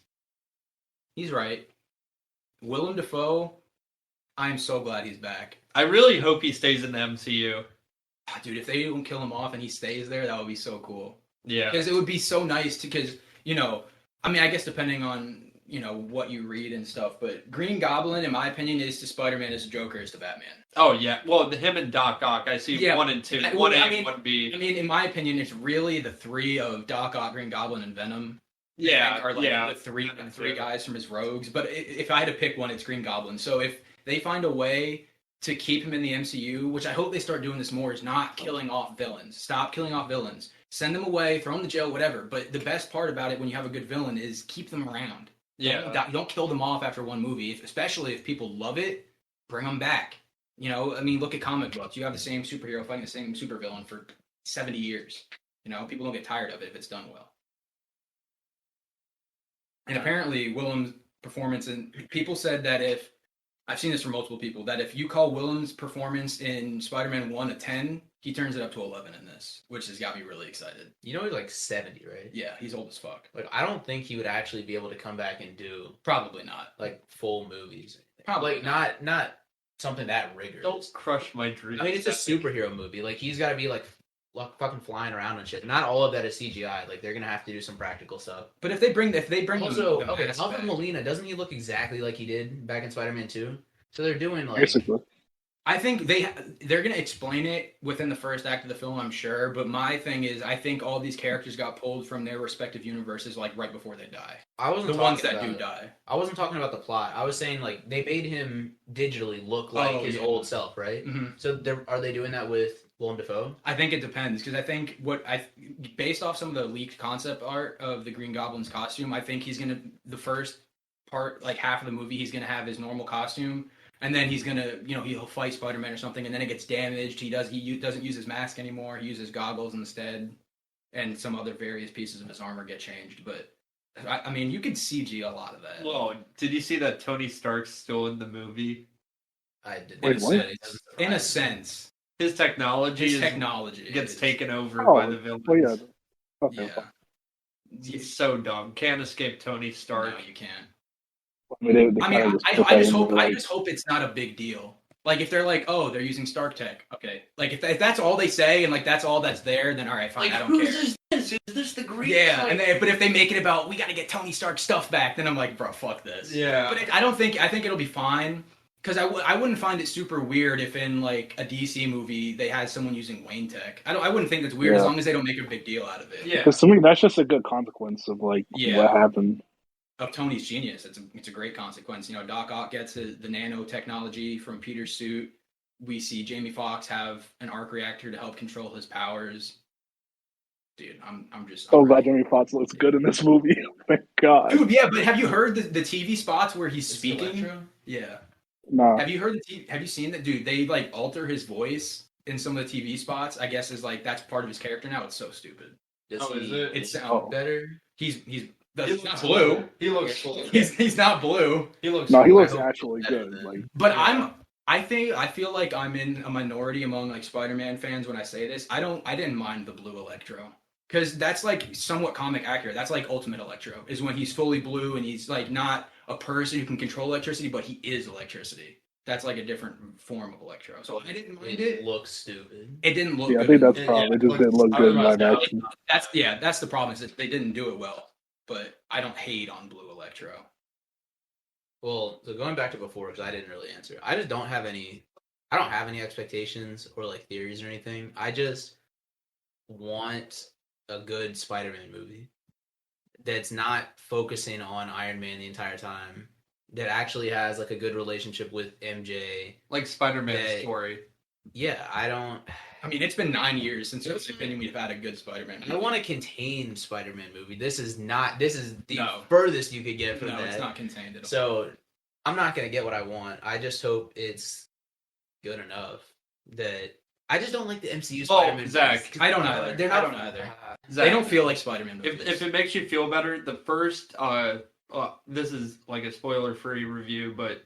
Speaker 1: He's right. Willem Dafoe, I'm so glad he's back.
Speaker 3: I really hope he stays in the MCU.
Speaker 1: Dude, if they don't kill him off and he stays there, that would be so cool.
Speaker 3: Yeah.
Speaker 1: Because it would be so nice to, because, you know, I mean, I guess depending on, you know, what you read and stuff, but Green Goblin, in my opinion, is to Spider-Man as Joker is to Batman.
Speaker 3: Oh, yeah. Well, him and Doc Ock, I see
Speaker 1: Yeah.
Speaker 3: 1 and 2.
Speaker 1: Well,
Speaker 3: 1 A
Speaker 1: I
Speaker 3: and
Speaker 1: mean-
Speaker 3: 1B.
Speaker 1: I mean, in my opinion, it's really the three of Doc Ock, Green Goblin, and Venom.
Speaker 3: Yeah,
Speaker 1: Are like
Speaker 3: yeah.
Speaker 1: the three guys from his rogues. But if I had to pick one, it's Green Goblin. So if they find a way to keep him in the MCU, which I hope they start doing this more, is not killing off villains. Stop killing off villains. Send them away, throw them to jail, whatever. But the best part about it when you have a good villain is keep them around.
Speaker 3: Yeah.
Speaker 1: Don't kill them off after one movie, especially if people love it. Bring them back. You know, I mean, look at comic books. You have the same superhero fighting the same supervillain for 70 years. You know, people don't get tired of it if it's done well. And apparently, Willem's performance, and people said that if, I've seen this from multiple people, that if you call Willem's performance in Spider-Man 1 a 10, he turns it up to 11 in this, which has got me really excited.
Speaker 4: You know he's like 70, right?
Speaker 1: Yeah, he's old as fuck.
Speaker 4: Like I don't think he would actually be able to come back and do
Speaker 1: Probably not.
Speaker 4: like full movies.
Speaker 1: Probably
Speaker 4: Like not something that rigorous.
Speaker 3: Don't crush my dreams.
Speaker 4: I mean, it's a superhero movie. Like he's got to be like fucking flying around and shit. Not all of that is CGI. Like they're gonna have to do some practical stuff.
Speaker 1: But if they bring
Speaker 4: Also,
Speaker 1: the
Speaker 4: okay,
Speaker 1: mask
Speaker 4: Alfred
Speaker 1: back,
Speaker 4: Molina, doesn't he look exactly like he did back in Spider-Man 2? So they're doing like
Speaker 2: Basically.
Speaker 1: I think they're gonna explain it within the first act of the film, I'm sure. But my thing is, I think all these characters got pulled from their respective universes, like right before they die.
Speaker 4: I wasn't
Speaker 1: The ones
Speaker 4: talking
Speaker 1: that do
Speaker 4: about-
Speaker 1: die.
Speaker 4: I wasn't talking about the plot. I was saying like they made him digitally look like his
Speaker 1: yeah.
Speaker 4: old self, right?
Speaker 1: Hmm.
Speaker 4: So are they doing that with Willem Dafoe?
Speaker 1: I think it depends because I think based off some of the leaked concept art of the Green Goblin's costume, I think he's gonna the first part, like half of the movie, he's gonna have his normal costume. And then he's gonna, he'll fight Spider-Man or something, and then it gets damaged. He doesn't use his mask anymore. He uses goggles instead, and some other various pieces of his armor get changed. But I mean, you could CG a lot of that.
Speaker 3: Whoa, did you see that Tony Stark's still in the movie?
Speaker 4: I did.
Speaker 2: Wait, what?
Speaker 1: In a sense,
Speaker 3: His technology
Speaker 1: his technology
Speaker 3: gets
Speaker 1: is-
Speaker 3: taken over
Speaker 2: Oh,
Speaker 3: by the villains.
Speaker 2: well, yeah. Okay,
Speaker 1: Yeah,
Speaker 3: He's so dumb. Can't escape Tony Stark.
Speaker 1: no, you can't.
Speaker 2: I mean, they
Speaker 1: I
Speaker 2: kinda
Speaker 1: mean,
Speaker 2: just
Speaker 1: I
Speaker 2: put that
Speaker 1: just
Speaker 2: in
Speaker 1: hope
Speaker 2: the,
Speaker 1: I
Speaker 2: like-
Speaker 1: just hope it's not a big deal. Like if they're like, oh, they're using Stark tech, okay. Like if that's all they say and like that's all that's there, then all right, fine, I don't care.
Speaker 3: Is this? Is this the Greek?
Speaker 1: Yeah,
Speaker 3: Like-
Speaker 1: but if they make it about we got to get Tony Stark's stuff back, then I'm like, bro, fuck this.
Speaker 3: Yeah.
Speaker 1: But I think it'll be fine because I wouldn't find it super weird if in like a DC movie they had someone using Wayne tech. I wouldn't think that's weird as
Speaker 2: Yeah.
Speaker 1: long as they don't make a big deal out of it.
Speaker 3: Yeah.
Speaker 2: Because to me, that's just a good consequence of like
Speaker 1: Yeah.
Speaker 2: what happened.
Speaker 1: Of Tony's genius, it's a great consequence. Doc Ock gets the nanotechnology from Peter's suit. We see Jamie Foxx have an arc reactor to help control his powers. Dude, I'm just
Speaker 2: So
Speaker 1: I'm
Speaker 2: glad
Speaker 1: ready.
Speaker 2: Jamie Foxx looks good in this movie. Thank God.
Speaker 1: Dude, yeah, but have you heard the TV spots where he's
Speaker 4: Is it
Speaker 1: speaking?
Speaker 4: Electro?
Speaker 1: Yeah.
Speaker 2: Nah.
Speaker 1: Have you heard have you seen that, dude? They like alter his voice in some of the TV spots. I guess is like that's part of his character now. It's so stupid.
Speaker 4: Does
Speaker 3: Oh, is it?
Speaker 1: It's
Speaker 2: Oh.
Speaker 4: better?
Speaker 1: he's
Speaker 3: He
Speaker 1: not
Speaker 3: looks
Speaker 1: blue.
Speaker 3: He looks.
Speaker 1: He's not blue.
Speaker 3: He looks.
Speaker 2: No, he looks
Speaker 4: hope
Speaker 2: naturally
Speaker 4: better
Speaker 2: good.
Speaker 4: than-
Speaker 2: Like
Speaker 1: But
Speaker 3: Yeah.
Speaker 1: I feel like I'm in a minority among like Spider-Man fans when I say this. I didn't mind the blue Electro because that's like somewhat comic accurate. That's like Ultimate Electro is when he's fully blue and he's like not a person who can control electricity, but he is electricity. That's like a different form of Electro. So I didn't mind it.
Speaker 4: Looks stupid.
Speaker 1: It didn't look
Speaker 2: Yeah, I
Speaker 1: good.
Speaker 2: think that's
Speaker 3: Yeah,
Speaker 2: probably
Speaker 3: it
Speaker 2: just didn't look
Speaker 3: I
Speaker 2: good in
Speaker 3: was
Speaker 2: live
Speaker 3: about to
Speaker 2: action.
Speaker 1: That's the problem is that they didn't do it well. But I don't hate on blue Electro.
Speaker 4: Well, so going back to before, because I didn't really answer. I just don't have any. I don't have any expectations or like theories or anything. I just want a good Spider-Man movie that's not focusing on Iron Man the entire time. That actually has like a good relationship with MJ.
Speaker 3: Like Spider-Man
Speaker 4: They-
Speaker 3: story.
Speaker 4: Yeah, I don't.
Speaker 1: I mean, it's been 9 years since, in my opinion, we've had a good Spider-Man.
Speaker 4: I want a contained Spider-Man movie. This is not. This is the
Speaker 1: No.
Speaker 4: furthest you could get from
Speaker 1: No,
Speaker 4: that.
Speaker 1: it's not contained at all.
Speaker 4: So I'm not gonna get what I want. I just hope it's good enough that I just don't like the MCU Spider-Man.
Speaker 3: Zach,
Speaker 4: movies.
Speaker 1: I don't either.
Speaker 4: They're
Speaker 1: I
Speaker 4: not
Speaker 1: don't either.
Speaker 3: Zach,
Speaker 1: They don't feel like Spider-Man movies.
Speaker 3: If it makes you feel better, the first this is like a spoiler-free review, but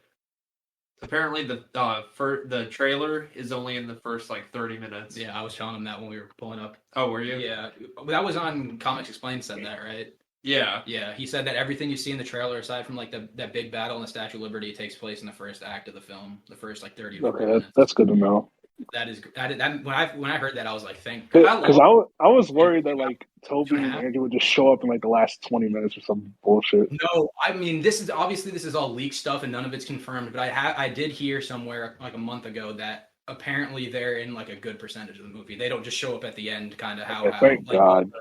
Speaker 3: apparently the trailer is only in the first like 30 minutes.
Speaker 1: Yeah, I was telling him that when we were pulling up.
Speaker 3: Oh, were you?
Speaker 1: Yeah, that was on Comics Explained said that, right?
Speaker 3: Yeah.
Speaker 1: Yeah, he said that everything you see in the trailer, aside from like that big battle in the Statue of Liberty, takes place in the first act of the film, the first like 30 or 40
Speaker 2: Okay,
Speaker 1: minutes.
Speaker 2: that's good to know.
Speaker 1: That is when I heard that, I was like, thank
Speaker 2: Because
Speaker 1: God.
Speaker 2: I was worried that like Toby and
Speaker 1: Yeah.
Speaker 2: Andrew would just show up in like the last 20 minutes or some bullshit.
Speaker 1: No, I mean this is all leaked stuff and none of it's confirmed. But I did hear somewhere like a month ago that apparently they're in like a good percentage of the movie. They don't just show up at the end, kind of how
Speaker 2: Okay, thank
Speaker 1: like,
Speaker 2: God.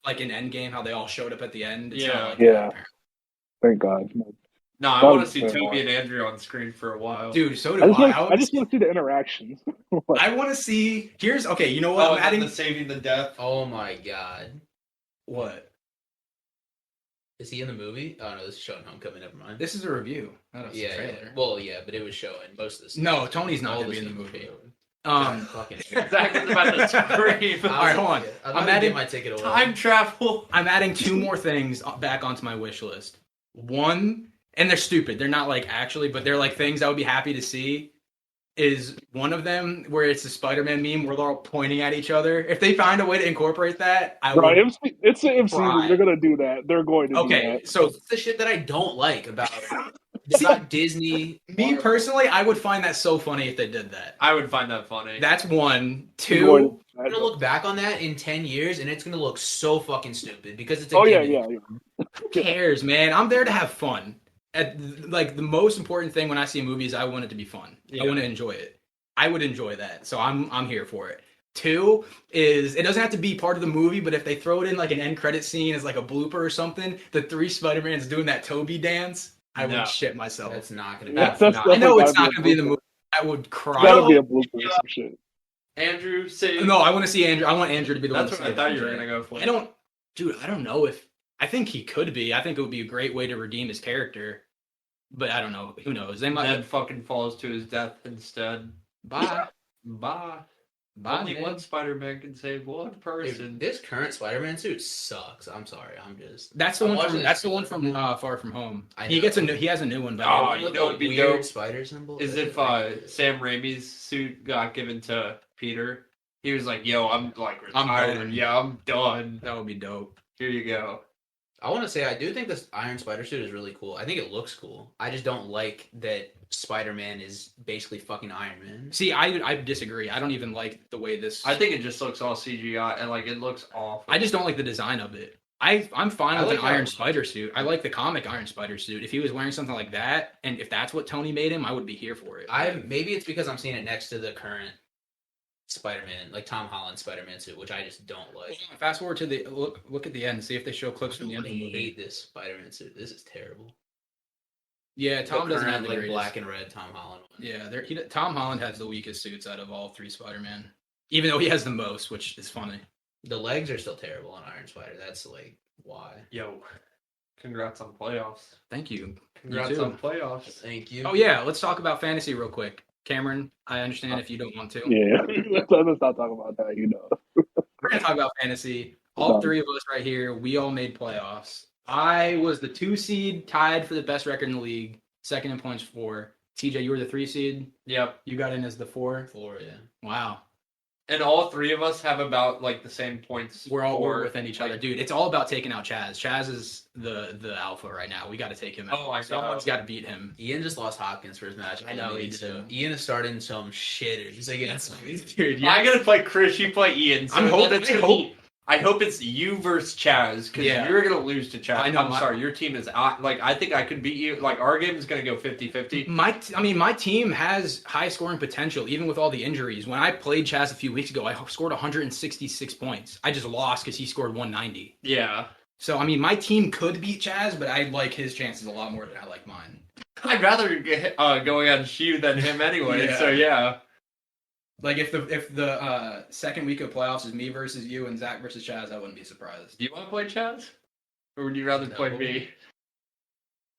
Speaker 1: Like in Endgame, how they all showed up at the end. It's
Speaker 3: Yeah.
Speaker 1: not like
Speaker 2: Yeah.
Speaker 1: that, apparently.
Speaker 2: Thank God.
Speaker 3: No, I
Speaker 2: That
Speaker 3: want to
Speaker 2: was
Speaker 3: see
Speaker 2: fair
Speaker 3: Toby
Speaker 2: enough.
Speaker 3: and Andrew on screen for a while.
Speaker 1: Dude, so do
Speaker 2: I
Speaker 1: I.
Speaker 2: just want to see the interactions.
Speaker 1: I want to see. Here's okay. You know what?
Speaker 3: Oh,
Speaker 1: I'm
Speaker 3: and then
Speaker 1: adding
Speaker 3: the saving the death.
Speaker 4: Oh my god,
Speaker 1: what?
Speaker 4: is he in the movie? Oh no, this is showing Homecoming. Never mind.
Speaker 1: This is a review, not a
Speaker 4: yeah,
Speaker 1: trailer.
Speaker 4: yeah. Well, yeah, but it was showing most of this.
Speaker 1: No, Tony's not
Speaker 4: All
Speaker 1: gonna be
Speaker 4: this
Speaker 1: in the
Speaker 4: stuff
Speaker 1: movie.
Speaker 4: showing.
Speaker 1: Fucking.
Speaker 3: Zach is about to scream.
Speaker 1: All right, hold on.
Speaker 4: I'm adding my ticket away.
Speaker 3: Time travel.
Speaker 1: I'm adding two more things back onto my wish list. One, and they're stupid. They're not like actually, but they're like things I would be happy to see. Is one of them where it's a Spider-Man meme where they're all pointing at each other. If they find a way to incorporate that, I
Speaker 2: Right,
Speaker 1: would.
Speaker 2: it's an MC
Speaker 1: Right.
Speaker 2: movie. They're gonna do that. They're going to do
Speaker 1: Okay,
Speaker 2: that.
Speaker 1: so
Speaker 4: It's the shit that I don't like about
Speaker 1: See,
Speaker 4: Disney.
Speaker 1: me personally, I would find that so funny if they did that.
Speaker 3: I would find that funny.
Speaker 1: That's one.
Speaker 2: They're going
Speaker 1: Two.
Speaker 2: to do
Speaker 4: I'm
Speaker 2: that.
Speaker 4: gonna look back on that in 10 years and it's gonna look so fucking stupid because it's a
Speaker 2: Oh yeah,
Speaker 4: gimmick.
Speaker 2: yeah.
Speaker 1: Who cares, man? I'm there to have fun. Like the most important thing when I see movies, I want it to be fun.
Speaker 3: Yeah.
Speaker 1: I want to enjoy it. I would enjoy that, so I'm here for it. Two is it doesn't have to be part of the movie, but if they throw it in like an end credit scene as like a blooper or something, the three Spider-Mans doing that Toby dance, I
Speaker 3: No.
Speaker 1: would shit myself.
Speaker 4: That's not gonna be.
Speaker 3: That's
Speaker 2: That's
Speaker 3: not-
Speaker 1: I know
Speaker 2: definitely
Speaker 1: it's
Speaker 2: gotta
Speaker 1: not going to be in the
Speaker 2: blooper.
Speaker 1: movie. I would
Speaker 2: It's
Speaker 1: cry.
Speaker 2: gotta be a blooper or some shit.
Speaker 3: Andrew, say.
Speaker 1: No, I want to see Andrew. I want Andrew to be the
Speaker 3: That's
Speaker 1: one.
Speaker 3: what
Speaker 1: to
Speaker 3: I thought
Speaker 1: save
Speaker 3: you were
Speaker 1: MJ.
Speaker 3: gonna go for.
Speaker 1: I don't know if. I think he could be. I think it would be a great way to redeem his character. But I don't know. Who knows? They might.
Speaker 3: Ned fucking falls to his death instead.
Speaker 1: Bye.
Speaker 3: Bye.
Speaker 1: Bye.
Speaker 3: Only
Speaker 1: Ned.
Speaker 3: one Spider-Man can save one person.
Speaker 4: Dude, this current Spider-Man suit sucks. I'm sorry. I'm just.
Speaker 1: That's the
Speaker 4: I'm
Speaker 1: one.
Speaker 4: watching
Speaker 1: From,
Speaker 4: this
Speaker 1: that's the one
Speaker 4: trailer.
Speaker 1: from Far From Home.
Speaker 4: I
Speaker 1: He
Speaker 4: know.
Speaker 1: gets a new. He has a new one. By the
Speaker 3: Oh,
Speaker 1: way.
Speaker 3: you
Speaker 4: Look
Speaker 3: know
Speaker 4: at
Speaker 3: it'd
Speaker 4: the
Speaker 3: be
Speaker 4: weird
Speaker 3: dope
Speaker 4: spider symbol.
Speaker 3: Is if Sam Raimi's suit got given to Peter. He was like, "Yo, I'm like
Speaker 1: I'm
Speaker 3: retired.
Speaker 1: done.
Speaker 3: Yeah, I'm done.
Speaker 1: That would be dope.
Speaker 3: Here you go."
Speaker 4: I want to say I do think this Iron Spider suit is really cool. I think it looks cool. I just don't like that Spider-Man is basically fucking Iron Man.
Speaker 1: See, I disagree. I don't even like the way this.
Speaker 3: I think it just looks all CGI and like it looks awful.
Speaker 1: I just don't like the design of it. I'm fine
Speaker 4: I
Speaker 1: with
Speaker 4: like
Speaker 1: an
Speaker 4: how
Speaker 1: Iron
Speaker 4: it
Speaker 1: Spider suit. I like the comic Iron Spider suit. If he was wearing something like that, and if that's what Tony made him, I would be here for it.
Speaker 4: Maybe it's because I'm seeing it next to the current Spider-Man, like Tom Holland Spider-Man suit, which I just don't like.
Speaker 1: Fast forward to the look at the end. See if they show clips
Speaker 4: I
Speaker 1: from the end of the movie.
Speaker 4: hate this Spider-Man suit. This is terrible.
Speaker 1: Yeah, Tom
Speaker 4: The
Speaker 1: doesn't have
Speaker 4: current,
Speaker 1: the
Speaker 4: like
Speaker 1: greatest.
Speaker 4: black and red Tom Holland one.
Speaker 1: Yeah, Tom Holland has the weakest suits out of all three Spider-Man, even though he has the most, which is funny.
Speaker 4: The legs are still terrible on Iron Spider. That's like why.
Speaker 3: Yo, congrats on playoffs.
Speaker 1: Thank you.
Speaker 3: Congrats
Speaker 1: too.
Speaker 3: on playoffs.
Speaker 4: Thank you.
Speaker 1: Oh yeah, let's talk about fantasy real quick. Cameron, I understand if you don't want to.
Speaker 2: Yeah, let's not talk about that. You know,
Speaker 1: We're gonna talk about fantasy. All three of us right here, we all made playoffs. I was the 2 seed, tied for the best record in the league, second in points for. TJ, you were the 3 seed.
Speaker 3: Yep.
Speaker 1: You got in as the 4.
Speaker 4: 4, yeah.
Speaker 1: Wow.
Speaker 3: And all 3 of us have about like the same points.
Speaker 1: We're within each other, dude. It's all about taking out Chaz. Chaz is the alpha right now. We got to take him out.
Speaker 3: Oh, I know.
Speaker 1: Someone's got to beat him.
Speaker 4: Ian just lost Hopkins for his match.
Speaker 1: I know, he too.
Speaker 4: Ian is starting some shitters. He's like,
Speaker 1: Dude,
Speaker 3: I'm gonna play Chris. You play Ian. So
Speaker 1: I'm hoping.
Speaker 3: I hope it's you versus Chaz because you're gonna lose to Chaz.
Speaker 1: I know,
Speaker 3: I'm sorry, your team is like I think I could beat you. Like our game is gonna go 50-50.
Speaker 1: My team has high scoring potential, even with all the injuries. When I played Chaz a few weeks ago, I scored 166 points. I just lost because he scored 190.
Speaker 3: Yeah.
Speaker 1: So I mean, my team could beat Chaz, but I like his chances a lot more than I like mine.
Speaker 3: I'd rather go against you than him anyway.
Speaker 1: Yeah.
Speaker 3: So yeah.
Speaker 1: Like if the second week of playoffs is me versus you and Zach versus Chaz, I wouldn't be surprised.
Speaker 3: Do you want to play Chaz, or would you rather play me?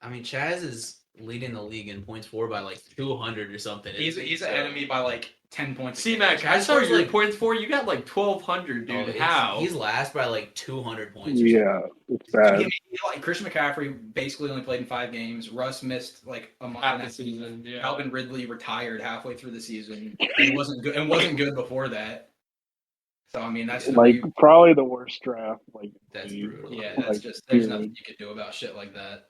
Speaker 4: I mean, Chaz is leading the league in points for by like 200 or something.
Speaker 1: He's ahead of me by like 10 points.
Speaker 3: C-Mac, I saw your points for. You got like 1,200, dude. How?
Speaker 4: He's last by like 200 points.
Speaker 2: Yeah, it's bad.
Speaker 1: Like Christian McCaffrey basically only played in 5 games. Russ missed like a month in that season.
Speaker 3: Yeah.
Speaker 1: Calvin Ridley retired halfway through the season. It wasn't good. And wasn't good before that. So I mean, that's
Speaker 2: like probably the worst draft. Like
Speaker 4: That's brutal.
Speaker 1: Yeah, that's
Speaker 2: like,
Speaker 1: just there's nothing you could do about shit like that.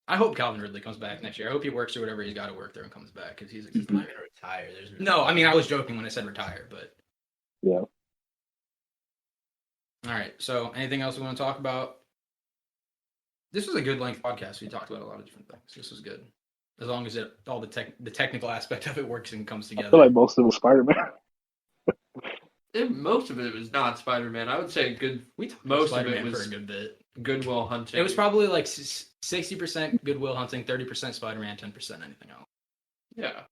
Speaker 1: I hope Calvin Ridley comes back next year. I hope he works through whatever he's got to work through and comes back because he's
Speaker 4: not gonna retire.
Speaker 1: No, I mean I was joking when I said retire, but
Speaker 2: yeah.
Speaker 1: All right. So anything else we want to talk about? This was a good length podcast. We talked about a lot of different things. This was good, as long as all the technical aspect of it works and comes together.
Speaker 2: I feel like most of it was Spider-Man.
Speaker 3: Most of it was not Spider-Man. I would say good.
Speaker 1: We talked
Speaker 3: Most
Speaker 1: about
Speaker 3: of it
Speaker 1: Spider-Man
Speaker 3: was
Speaker 1: for a good bit.
Speaker 3: Goodwill Hunting.
Speaker 1: It was probably like 60% Goodwill Hunting, 30% Spider-Man, 10% anything else.
Speaker 3: Yeah.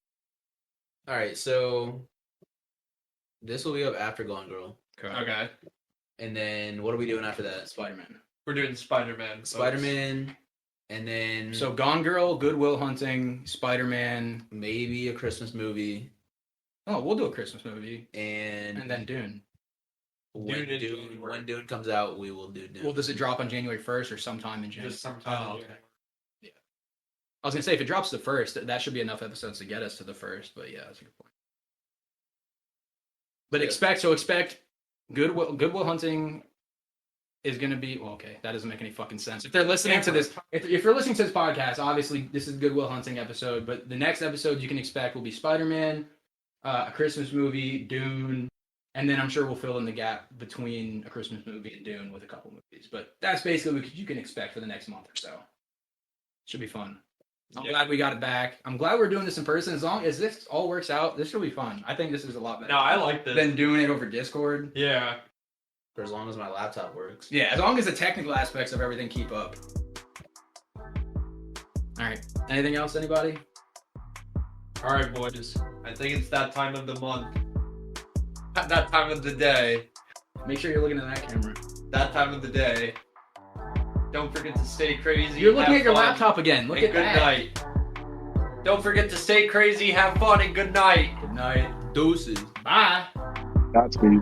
Speaker 4: All right, so this will be up after Gone Girl.
Speaker 3: Okay.
Speaker 4: And then what are we doing after that?
Speaker 1: Spider-Man.
Speaker 3: We're doing Spider-Man.
Speaker 4: Spider-Man, and then
Speaker 1: So Gone Girl, Goodwill Hunting, Spider-Man.
Speaker 4: maybe a Christmas movie,
Speaker 1: Oh, we'll do a Christmas movie.
Speaker 4: and
Speaker 1: And then Dune.
Speaker 4: when Dune comes out, we will do Dune.
Speaker 1: Well, does it drop on January 1st or sometime in January?
Speaker 3: Just sometime.
Speaker 1: Oh, okay. Yeah. I was going to say, if it drops the 1st, that should be enough episodes to get us to the 1st. But yeah, that's a good point. But
Speaker 3: Yeah.
Speaker 1: expect Goodwill Hunting is going to be, well, okay, that doesn't make any fucking sense. If they're listening to this, if you're listening to this podcast, obviously this is Goodwill Hunting episode, but the next episode you can expect will be Spider-Man, a Christmas movie, Dune, and then I'm sure we'll fill in the gap between a Christmas movie and Dune with a couple movies. But that's basically what you can expect for the next month or so. Should be fun. I'm glad we got it back. I'm glad we're doing this in person. As long as this all works out, this will be fun. I think this is a lot better.
Speaker 3: No, I like this.
Speaker 1: Than doing it over Discord.
Speaker 3: Yeah.
Speaker 4: For as long as my laptop works.
Speaker 1: Yeah, as long as the technical aspects of everything keep up. All right. Anything else, anybody?
Speaker 3: All right, boys. I think it's that time of the month. That time of the day.
Speaker 1: Make sure you're looking at that camera.
Speaker 3: That time of the day. Don't forget to stay crazy.
Speaker 1: You're looking
Speaker 3: have
Speaker 1: at your
Speaker 3: fun,
Speaker 1: laptop again. Look
Speaker 3: and
Speaker 1: at
Speaker 3: good
Speaker 1: that.
Speaker 3: night. Don't forget to stay crazy, have fun, and good night.
Speaker 1: Good night.
Speaker 4: Deuces.
Speaker 1: Bye.
Speaker 2: Godspeed.